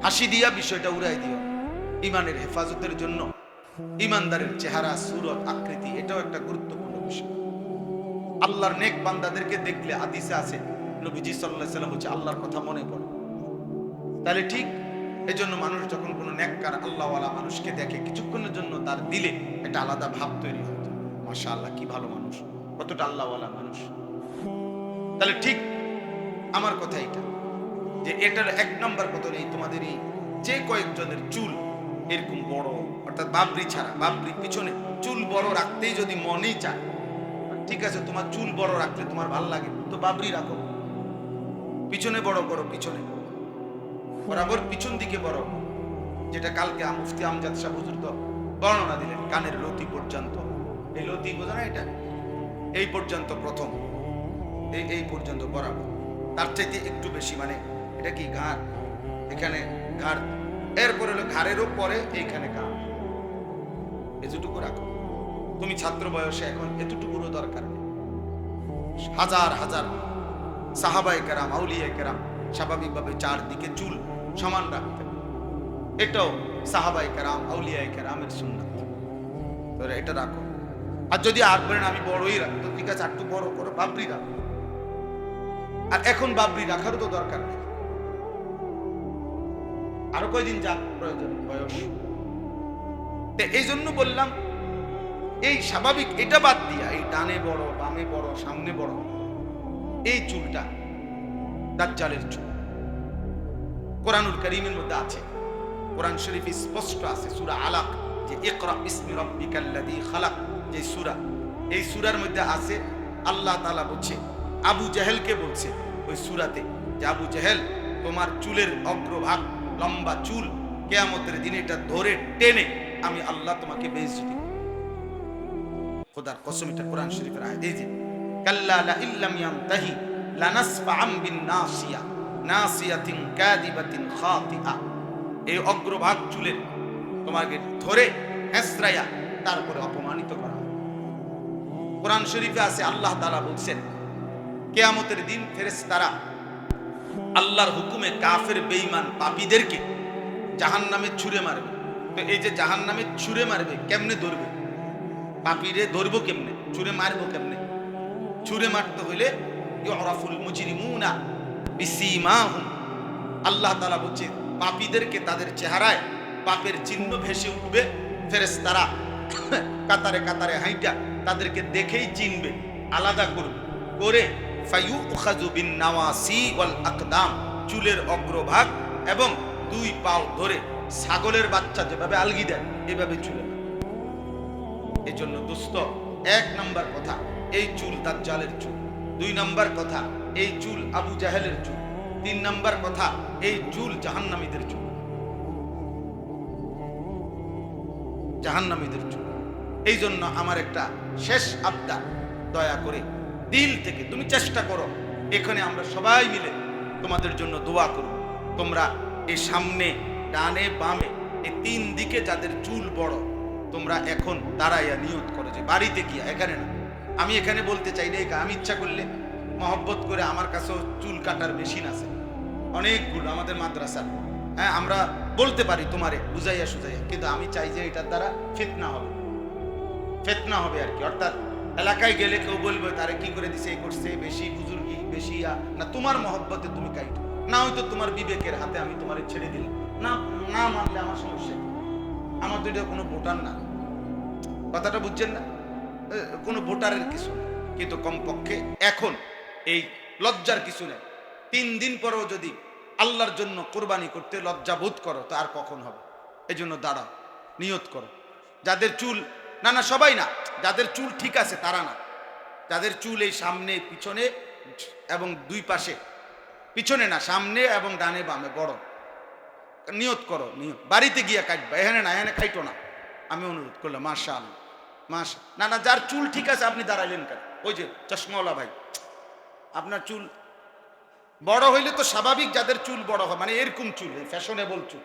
হাসি দিয়া বিষয়টা উড়াই দিও। ইমানের হেফাজতের জন্য ইমানদারের চেহারা, সুরত, আকৃতি এটাও একটা গুরুত্বপূর্ণ বিষয়। আল্লাহর নেক বান্দাদেরকে দেখলে হাদিসে আছে, নবীজি সাল্লাল্লাহু আলাইহি ওয়াসাল্লাম বলেছে আল্লাহর কথা মনে পড়ে। তাহলে ঠিক এজন্য মানুষ যখন কোনো নেককার আল্লাহওয়ালা মানুষকে দেখে, কিছুক্ষণের জন্য তার দিলে একটা আলাদা ভাব তৈরি হয়, মাশাআল্লাহ কি ভালো মানুষ, কতটা আল্লাহওয়ালা মানুষ। তাহলে ঠিক আমার কথা এটা, যে এটার 1 নম্বর কথা নেই, তোমাদের এই যে কয়েকজনের চুল এরকম বড়, অর্থাৎ বাবরি ছাড়া, বাবরি পিছনে চুল বড় রাখতেই যদি মনেই চায়, ঠিক আছে, তোমার চুল বড় রাখলে তোমার ভালো লাগে তো বাবরি রাখো, পিছনে বড় করো, পিছনে বরাবর পিছন দিকে বড়, যেটা কালকে মুফতি আমজাদ শাহ হুজুর তো বর্ণনা দিলেন, কানের লতি পর্যন্ত, এই লতি বোঝা না, এটা এই পর্যন্ত প্রথম, এই পর্যন্ত বরাবর, তার চাইতে একটু বেশি, মানে এটা কি ঘাড়, এখানে ঘাড়, এরপরে হলো ঘাড়েরও পরে এইখানে কান, এতটুকু রাখো। তুমি ছাত্র বয়সে এখন এতটুকুরও দরকার নেই। হাজার হাজার সাহাবায়ে কেরাম, আউলিয়ায়ে কেরাম স্বাভাবিকভাবে চারদিকে চুল সমান রাখতেন, এটাও সাহাবায়ে কেরাম, আউলিয়ায়ে কেরামের সুন্নাত। এটা রাখো। আর যদি আর বলেন আমি বড়ই রাখতো, ঠিক আছে, একটু বড় করো, বাবরি রাখো। আর এখন বাবরি রাখারও তো দরকার নেই, আরো কয়দিন যাক প্রয়োজন বয়স। এই জন্য বললাম, এই স্বাভাবিক এটা বাদ দিয়া এই ডানে বড়, বামে বড়, সামনে বড়, এই চুলটা দাজ্জালের চুল। কোরআনুল কারীমের মধ্যে আছে, কোরআন শরীফে স্পষ্ট আছে, সূরা আলাক, যে ইকরা বিসমি রাব্বিকাল্লাযী খালাক, যে সূরা, এই সূরার মধ্যে আছে, আল্লাহ তাআলা বলছে, আবু জেহেলকে বলছে ওই সূরাতে যে আবু জেহেল, তোমার চুলের অগ্রভাগ, লম্বা চুল, কিয়ামতের দিনে এটা ধরে টেনে আমি আল্লাহ তোমাকে বেইজ্জতি করব। খোদার কসম, এটা কোরআন শরীফের আয়াত। এই যে কাল্লা লা ইল্লাম ইয়ানতাহি লানাসফাআম বিন নাসিয়া নাসিয়াতিন কাযিবাতিন খাতিআ। এই অগ্রভাগ চুলের তোমাকে ধরে হেসরাইয়া তারপরে অপমানিত করা হবে। কোরআন শরীফে আছে, আল্লাহ তাআলা বলছেন কিয়ামতের দিন ফেরেশতারা আল্লাহর হুকুমে কাফের বেঈমান পাপীদেরকে জাহান্নামে ছুঁড়ে মারবে। তো এই যে জাহান্নামে ছুঁড়ে মারবে, কেমনে ধরবে? পাপীরে ধরবো কেমনে? ছুঁড়ে মারবো কেমনে? ছুঁড়ে মারতে হইলে ইউরাফুল মুজরিমুনা বিসীমাহুম। আল্লাহ তাআলা বলছে পাপীদেরকে তাদের চেহারায় পাপের চিহ্ন ভেসে উঠবে। ফেরেশতারা কাতারে কাতারে হাইটা তাদেরকে দেখেই চিনবে, আলাদা করবে, করে ফায়ুখাযু বিন নাওয়াসি ওয়াল আকদাম, চুলের অগ্রভাগ এবং দুই পাও ধরে ছাগলের বাচ্চা যেভাবে আলগি দেয় এভাবে চুলে। এই জন্য দোস্ত, এক নাম্বার কথা, এই চুল দাজ্জালের চুল। দুই নাম্বার কথা, এই চুল আবু জাহেলের চুল। তিন নাম্বার কথা, এই চুল জাহান্নামীদের চুল, জাহান্নামীদের চুল। এই জন্য আমার একটা শেষ আবদার, দয়া করে দিল থেকে তুমি চেষ্টা করো, এখানে আমরা সবাই মিলে তোমাদের জন্য দোয়া করব। তোমরা এই সামনে, ডানে, বামে, এই তিন দিকে যাদের চুল বড়, তোমরা এখন দাঁড়াইয়া নিয়ত করো যে বাড়িতে গিয়া, এখানে না, আমি এখানে বলতে চাই না, আমি ইচ্ছা করলে মহব্বত করে, আমার কাছেও চুল কাটার মেশিন আছে অনেকগুলো আমাদের মাদ্রাসার, হ্যাঁ, আমরা বলতে পারি তোমারে বুঝাইয়া সুজাইয়া, কিন্তু আমি চাই যে এটার দ্বারা ফিতনা হবে, ফিতনা হবে আর কি। অর্থাৎ এলাকায় গেলে কেউ বলবে তারে কি করে দিছে, এই করছে, বেশি বুজুর্গি, বেশি না, তোমার মহব্বতে তুমি কাইটো, না হয়তো তোমার বিবেকের হাতে আমি তোমারে ছেড়ে দিলাম, না না মানলে আমার সমস্যা। আমার তো এটা কোনো ভোটার না, কথাটা বুঝছেন না, কোনো ভোটারের কিছু না, কিন্তু কমপক্ষে এখন এই লজ্জার কিছু নেই। 3 দিন পরেও যদি আল্লাহর জন্য কোরবানি করতে লজ্জা বোধ করো তো আর কখন হবে? এই জন্য দাঁড়াও, নিয়ত করো। যাদের চুল, না না সবাই না, যাদের চুল ঠিক আছে তারা না, যাদের চুল এই সামনে, পিছনে এবং দুই পাশে, পিছনে না সামনে এবং ডানে বামে বড়, নিয়ত করো, নিয়ত। বাড়িতে গিয়া কাটবা, এখানে না, এখানে খাইটো না, আমি অনুরোধ করলাম। মাশাআল্লাহ, মাশা, না না, যার চুল ঠিক আছে আপনি দাঁড়াইলেন কেন? ওই যে চশমাওয়ালা ভাই, আপনার চুল বড় হইলে তো স্বাভাবিক, যাদের চুল বড় হয়, মানে এরকম চুল, ফ্যাশনেবল চুল,